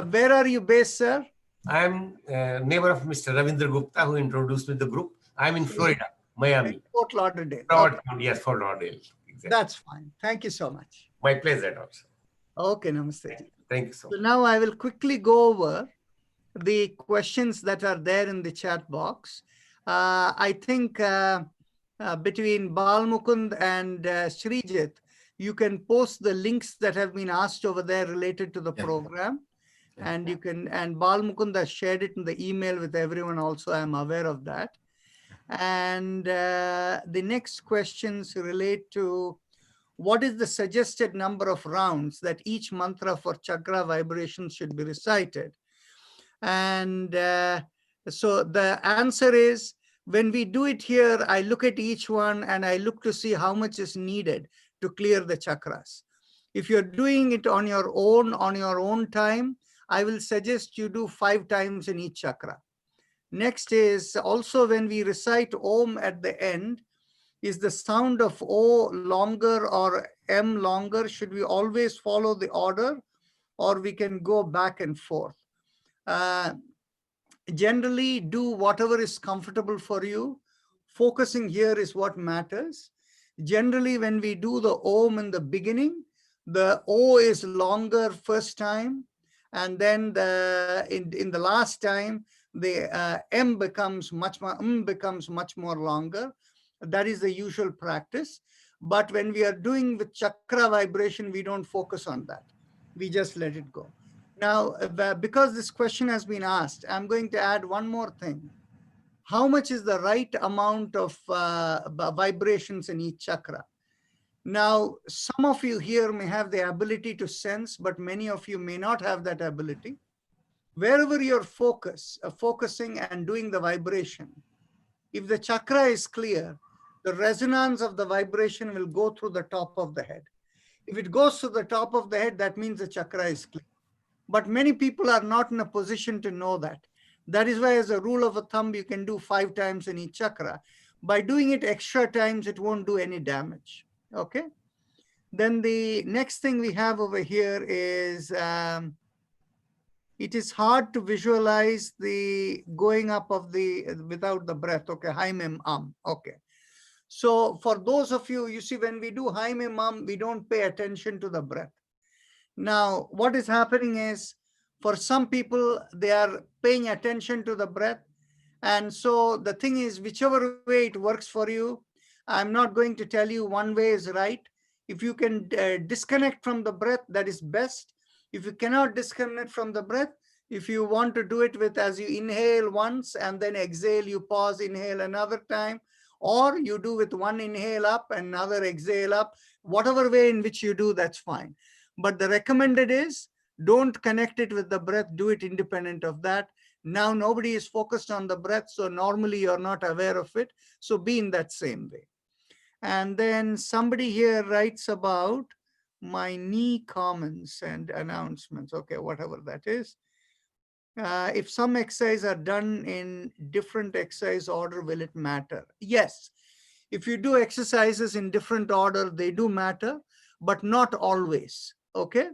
Where are you based, sir? I'm a neighbor of Mr. Ravindra Gupta, who introduced me to the group. I'm in Florida, Miami. Fort Lauderdale. Broward Okay, County, yes, Fort Lauderdale. Exactly. that's fine. Thank you so much. My pleasure, Doctor. Okay, namaste. Thank you so So much. now I will quickly go over the questions that are there in the chat box. I think between Balmukund and Srijit, you can post the links that have been asked over there related to the Yeah. program. Yeah. And you can, and Balmukund has shared it in the email with everyone also. I'm aware of that. And the next questions relate to what is the suggested number of rounds that each mantra for chakra vibration should be recited? And so the answer is, when we do it here, I look at each one and I look to see how much is needed to clear the chakras. If you're doing it on your own time, I will suggest you do 5 times in each chakra. Next is also when we recite Om at the end, is the sound of O longer or M longer? Should we always follow the order, or we can go back and forth? Generally, do whatever is comfortable for you. Focusing here is what matters. Generally, when we do the Om in the beginning, the O is longer first time, and then in the last time, the M becomes much more longer. That is the usual practice. But when we are doing with chakra vibration, we don't focus on that. We just let it go. Now, because this question has been asked, I'm going to add one more thing. How much is the right amount of vibrations in each chakra? Now, some of you here may have the ability to sense, but many of you may not have that ability. Wherever you're focusing and doing the vibration, if the chakra is clear, the resonance of the vibration will go through the top of the head. If it goes to the top of the head, that means the chakra is clear. But many people are not in a position to know that. That is why, as a rule of thumb, you can do 5 times in each chakra. By doing it extra times, it won't do any damage. Okay. Then the next thing we have over here is it is hard to visualize the going up of the without the breath. Okay, Hai Mem Am. Okay. So for those of you, you see, when we do Hai Mem Am, we don't pay attention to the breath. Now, what is happening is, for some people, they are paying attention to the breath. And so the thing is, whichever way it works for you, I'm not going to tell you one way is right. If you can disconnect from the breath, that is best. If you cannot disconnect from the breath, if you want to do it with, as you inhale once and then exhale, you pause, inhale another time, or you do with one inhale up and another exhale up, whatever way in which you do, that's fine. But the recommended is, don't connect it with the breath, do it independent of that. Now nobody is focused on the breath, so normally you're not aware of it. So be in that same way. And then somebody here writes about my knee comments and announcements. Okay, whatever that is. If some exercises are done in different exercise order, will it matter? Yes. If you do exercises in different order, they do matter, but not always. Okay.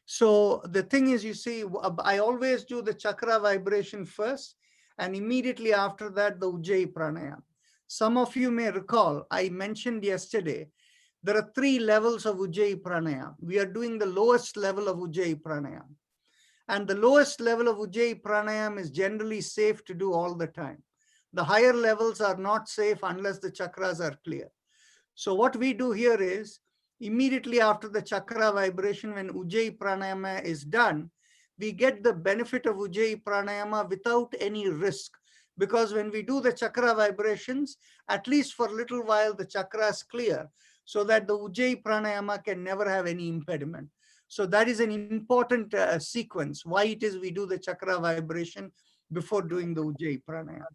So the thing is, you see, I always do the chakra vibration first, and immediately after that, the Ujjayi Pranayama. Some of you may recall, I mentioned yesterday, there are 3 levels of Ujjayi Pranayama. We are doing the lowest level of Ujjayi Pranayama. And the lowest level of Ujjayi Pranayama is generally safe to do all the time. The higher levels are not safe unless the chakras are clear. So what we do here is, immediately after the chakra vibration, when Ujjayi Pranayama is done, we get the benefit of Ujjayi Pranayama without any risk. Because when we do the chakra vibrations, at least for a little while, the chakra is clear, so that the Ujjayi Pranayama can never have any impediment. So that is an important sequence, why it is we do the chakra vibration before doing the Ujjayi Pranayama.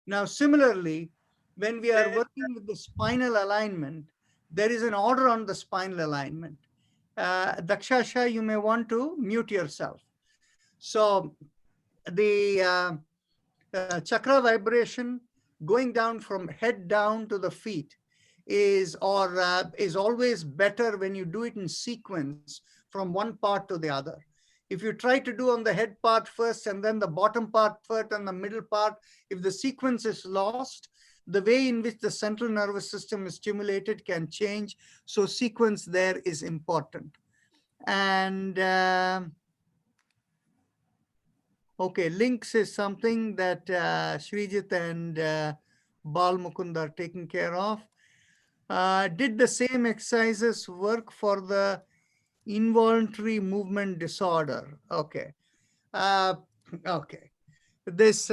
Now, similarly, when we are working with the spinal alignment, there is an order on the spinal alignment. Dakshasha, you may want to mute yourself. So the chakra vibration going down from head down to the feet is always better when you do it in sequence from one part to the other. If you try to do on the head part first and then the bottom part first and the middle part, if the sequence is lost, the way in which the central nervous system is stimulated can change. So sequence there is important. And okay, links is something that Srijit and Bal Mukund are taking care of. Did the same exercises work for the involuntary movement disorder? Okay. Okay. This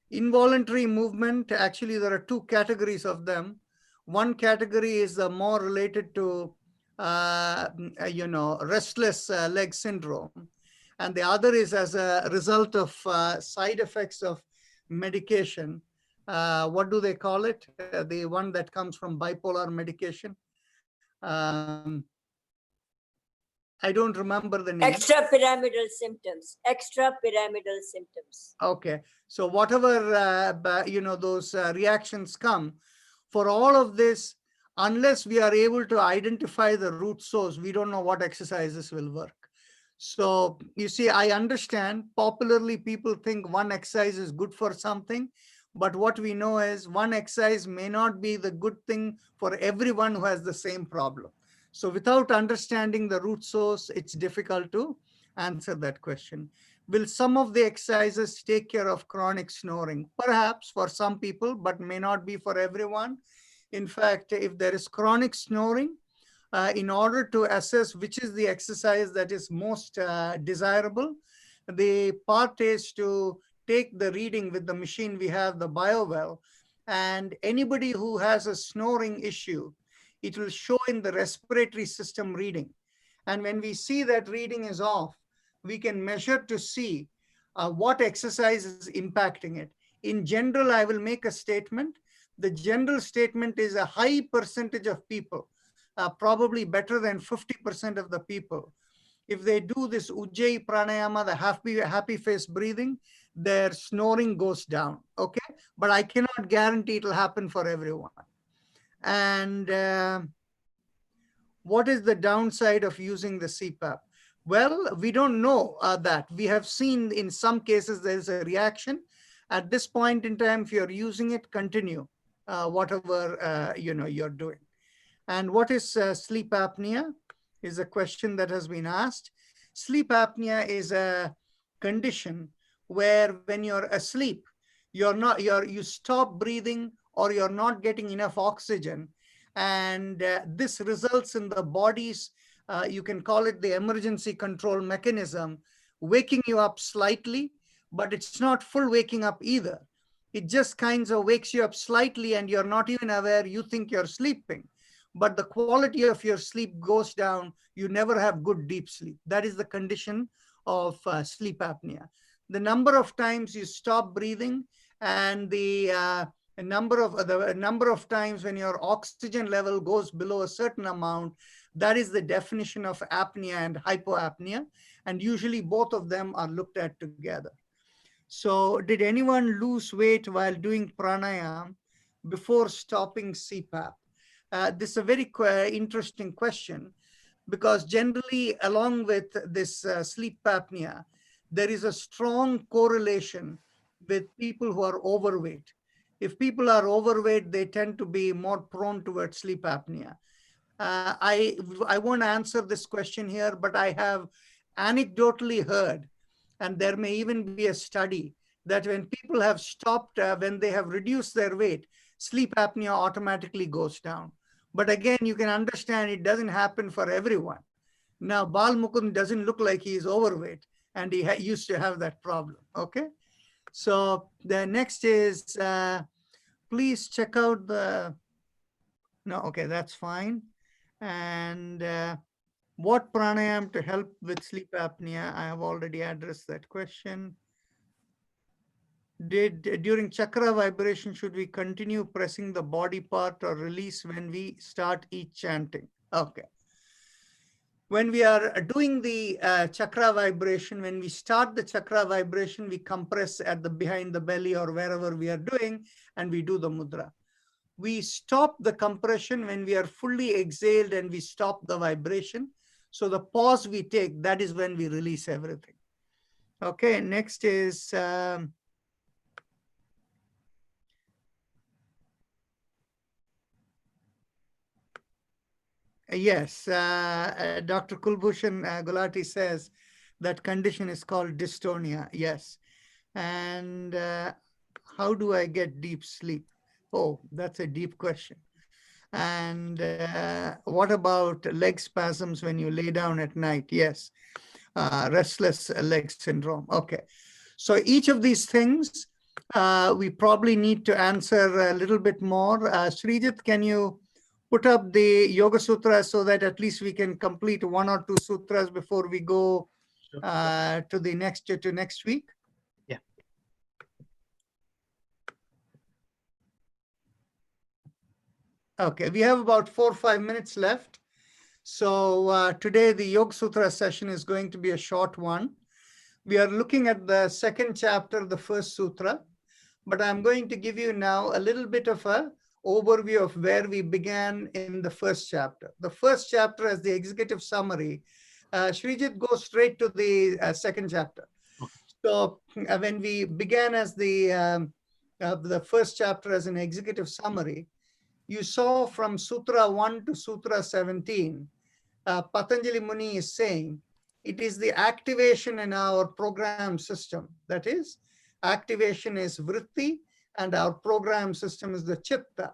involuntary movement, actually, there are two categories of them. One category is more related to, restless leg syndrome. And the other is as a result of side effects of medication. What do they call it? The one that comes from bipolar medication. I don't remember the name. Extrapyramidal symptoms. Extrapyramidal symptoms. Okay. So whatever, those reactions come, for all of this, unless we are able to identify the root source, we don't know what exercises will work. So you see, I understand popularly people think one exercise is good for something, but what we know is one exercise may not be the good thing for everyone who has the same problem. So without understanding the root source, it's difficult to answer that question. Will some of the exercises take care of chronic snoring? Perhaps for some people, but may not be for everyone. In fact, if there is chronic snoring, in order to assess which is the exercise that is most desirable, the part is to take the reading with the machine we have, the BioWell, and anybody who has a snoring issue, it will show in the respiratory system reading. And when we see that reading is off, we can measure to see what exercise is impacting it. In general, I will make a statement. The general statement is a high percentage of people, probably better than 50% of the people, if they do this Ujjayi pranayama, the happy face breathing, their snoring goes down, okay? But I cannot guarantee it'll happen for everyone. And what is the downside of using the CPAP? Well, we don't know that. We have seen in some cases there's a reaction. At this point in time, if you're using it, continue whatever you're doing. And what is sleep apnea is a question that has been asked. Sleep apnea is a condition where when you're asleep, you stop breathing or you're not getting enough oxygen. And this results in the body's, you can call it the emergency control mechanism, waking you up slightly, but it's not full waking up either. It just kind of wakes you up slightly and you're not even aware, you think you're sleeping. But the quality of your sleep goes down. You never have good deep sleep. That is the condition of sleep apnea. The number of times you stop breathing and the number of times when your oxygen level goes below a certain amount, that is the definition of apnea and hypoapnea. And usually both of them are looked at together. So did anyone lose weight while doing pranayama before stopping CPAP? This is a very interesting question, because generally along with this sleep apnea, there is a strong correlation with people who are overweight. If people are overweight, they tend to be more prone towards sleep apnea. I won't answer this question here, but I have anecdotally heard, and there may even be a study, that when people have stopped, when they have reduced their weight, sleep apnea automatically goes down. But again, you can understand it doesn't happen for everyone. Now, Bal Mukund doesn't look like he is overweight, and he used to have that problem, okay? So the next is, please check out the, no, okay, that's fine. And what pranayam to help with sleep apnea? I have already addressed that question. During chakra vibration, should we continue pressing the body part or release when we start each chanting? Okay. When we are doing the chakra vibration, when we start the chakra vibration, we compress at the behind the belly or wherever we are doing, and we do the mudra. We stop the compression when we are fully exhaled and we stop the vibration. So the pause we take, that is when we release everything. Okay, next is yes, Dr. Kulbhushan Gulati says that condition is called dystonia. Yes. And how do I get deep sleep? Oh, that's a deep question. And what about leg spasms when you lay down at night? Yes. Restless leg syndrome. Okay. So each of these things, we probably need to answer a little bit more. Srijit, can you put up the Yoga Sutras so that at least we can complete 1 or 2 sutras before we go to the next week? Yeah. Okay, we have about 4 or 5 minutes left. So today the Yoga Sutra session is going to be a short one. We are looking at the second chapter, the first sutra, but I'm going to give you now a little bit of a overview of where we began in the first chapter. The first chapter as the executive summary, Srijit goes straight to the second chapter. So when we began as the first chapter as an executive summary, you saw from Sutra 1 to Sutra 17, Patanjali Muni is saying, it is the activation in our program system. That is, activation is vritti, and our program system is the chitta,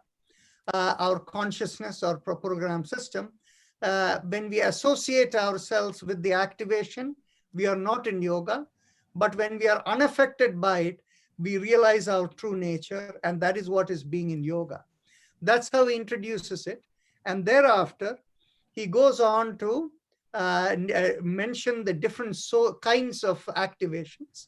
our consciousness or program system. When we associate ourselves with the activation, we are not in yoga. But when we are unaffected by it, we realize our true nature, and that is what is being in yoga. That's how he introduces it. And thereafter, he goes on to mention the different kinds of activations.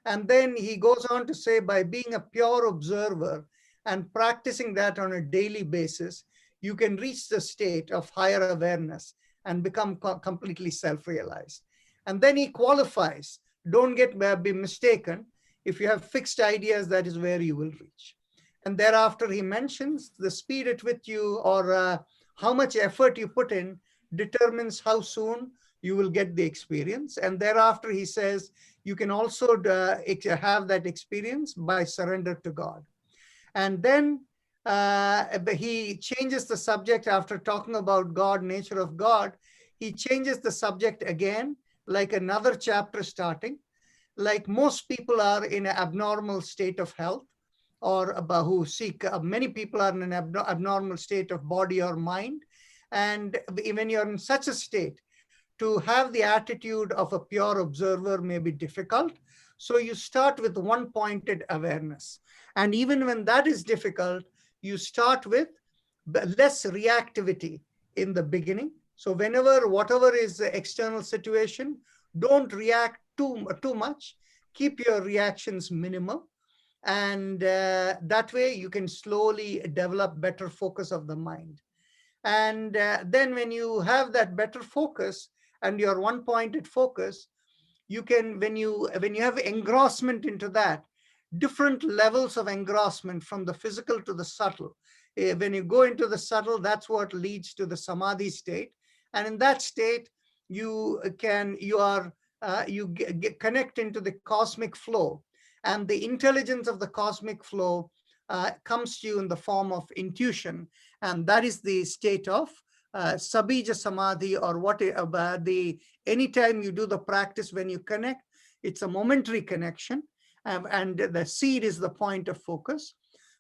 And then he goes on to say, by being a pure observer and practicing that on a daily basis, you can reach the state of higher awareness and become completely self-realized. And then he qualifies, don't be mistaken, if you have fixed ideas, that is where you will reach. And thereafter, he mentions the speed at which you, or how much effort you put in, determines how soon you will get the experience. And thereafter, he says, you can also have that experience by surrender to God. And then he changes the subject after talking about God, nature of God. He changes the subject again, like another chapter starting. Like most people are in an abnormal state of health, or who seek, many people are in an abnormal state of body or mind. And when you're in such a state, to have the attitude of a pure observer may be difficult. So you start with one-pointed awareness. And even when that is difficult, you start with less reactivity in the beginning. So whatever is the external situation, don't react too much. Keep your reactions minimal. And that way you can slowly develop better focus of the mind. And then when you have that better focus and your one-pointed focus, you can, when you have engrossment into that, different levels of engrossment from the physical to the subtle. When you go into the subtle, that's what leads to the samadhi state. And in that state, you connect into the cosmic flow. And the intelligence of the cosmic flow comes to you in the form of intuition. And that is the state of Sabija Samadhi, or anytime you do the practice, when you connect, it's a momentary connection. And the seed is the point of focus.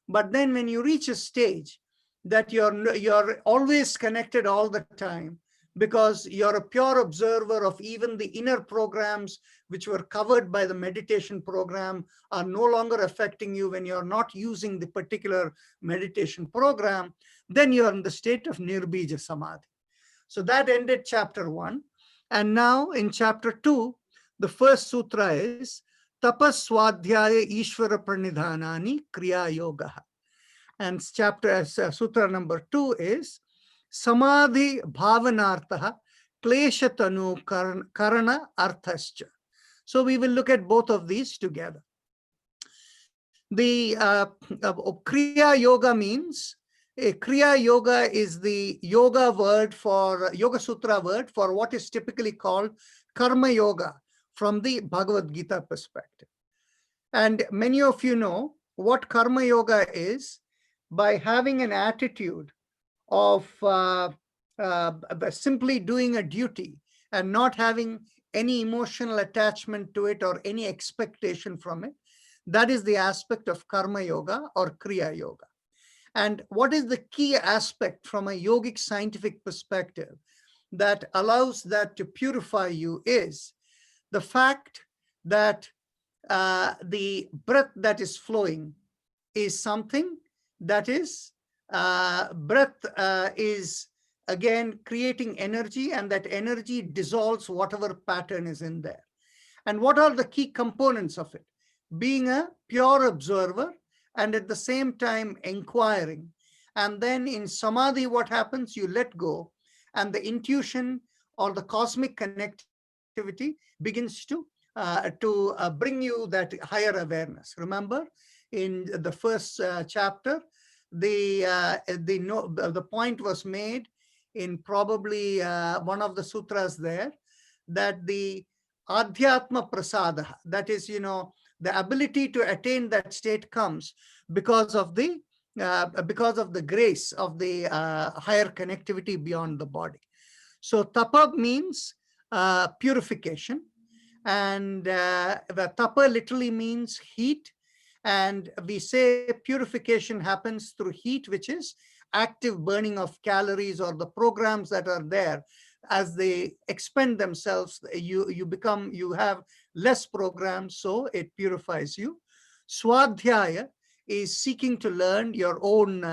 But then when you reach a stage that you're always connected all the time, because you're a pure observer of even the inner programs which were covered by the meditation program are no longer affecting you when you're not using the particular meditation program, then you're in the state of Nirbija Samadhi. So that ended chapter 1. And now in chapter 2, the first sutra is Tapas Swadhyaya Ishvara Pranidhanani Kriya Yoga. And sutra number 2 is Samadhi Bhavanartha Kleshatanu Karana Arthascha. So we will look at both of these together. The Kriya Yoga means Kriya Yoga is the yoga word for, Yoga Sutra word for what is typically called Karma Yoga from the Bhagavad Gita perspective. And many of you know what Karma Yoga is by having an attitude of simply doing a duty and not having any emotional attachment to it or any expectation from it. That is the aspect of Karma Yoga or Kriya Yoga. And what is the key aspect from a yogic scientific perspective that allows that to purify you is the fact that the breath that is flowing is something that is, breath is again creating energy, and that energy dissolves whatever pattern is in there. And what are the key components of it? Being a pure observer and at the same time inquiring. And then in samadhi, what happens? You let go, and the intuition or the cosmic connectivity begins to bring you that higher awareness. Remember, in the first chapter, the point was made in probably one of the sutras there, that the adhyatma prasada, that is, the ability to attain that state comes because of the grace of the higher connectivity beyond the body. So tapa means purification, and the tapa literally means heat. And we say purification happens through heat, which is active burning of calories or the programs that are there. As they expend themselves, you have less programs, so it purifies you. Swadhyaya is seeking to learn, your own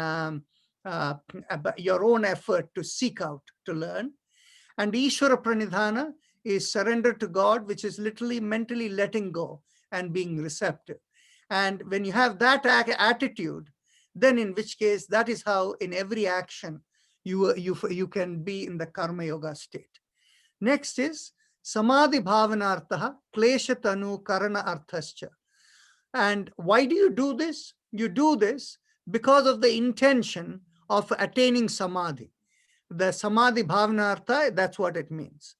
effort to seek out to learn. And Ishvara Pranidhana is surrender to God, which is literally mentally letting go and being receptive. And when you have that attitude, then in which case, that is how in every action you can be in the Karma Yoga state. Next is Samadhi Bhavanartha Klesha Tanu Karana Arthascha. And why do you do this? You do this because of the intention of attaining Samadhi. The Samadhi Bhavanartha, that's what it means.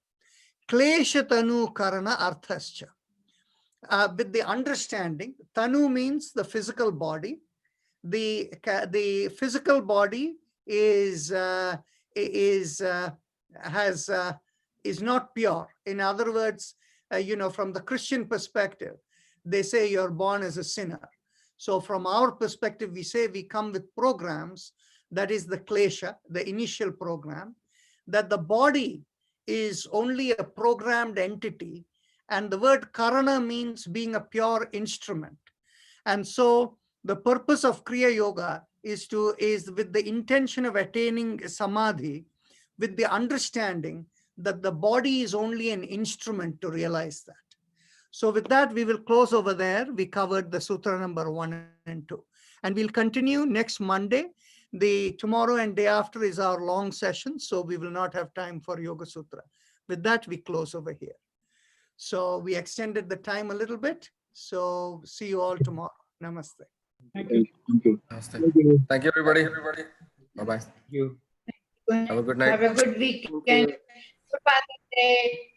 Klesha Tanu Karana Arthascha. With the understanding, Tanu means the physical body. The physical body is not pure. In other words, from the Christian perspective, they say you're born as a sinner. So from our perspective, we say we come with programs. That is the klesha, the initial program, that the body is only a programmed entity. And the word karana means being a pure instrument. And so the purpose of Kriya Yoga is with the intention of attaining samadhi, with the understanding that the body is only an instrument to realize that. So with that, we will close over there. We covered the sutra number 1 and 2. And we'll continue next Monday. Tomorrow and day after is our long session, so we will not have time for Yoga Sutra. With that, we close over here. So we extended the time a little bit. So see you all tomorrow. Namaste. Thank you. Namaste. Thank you, everybody. Bye-bye. Thank you. Have a good night. Have a good weekend. Good Father's Day.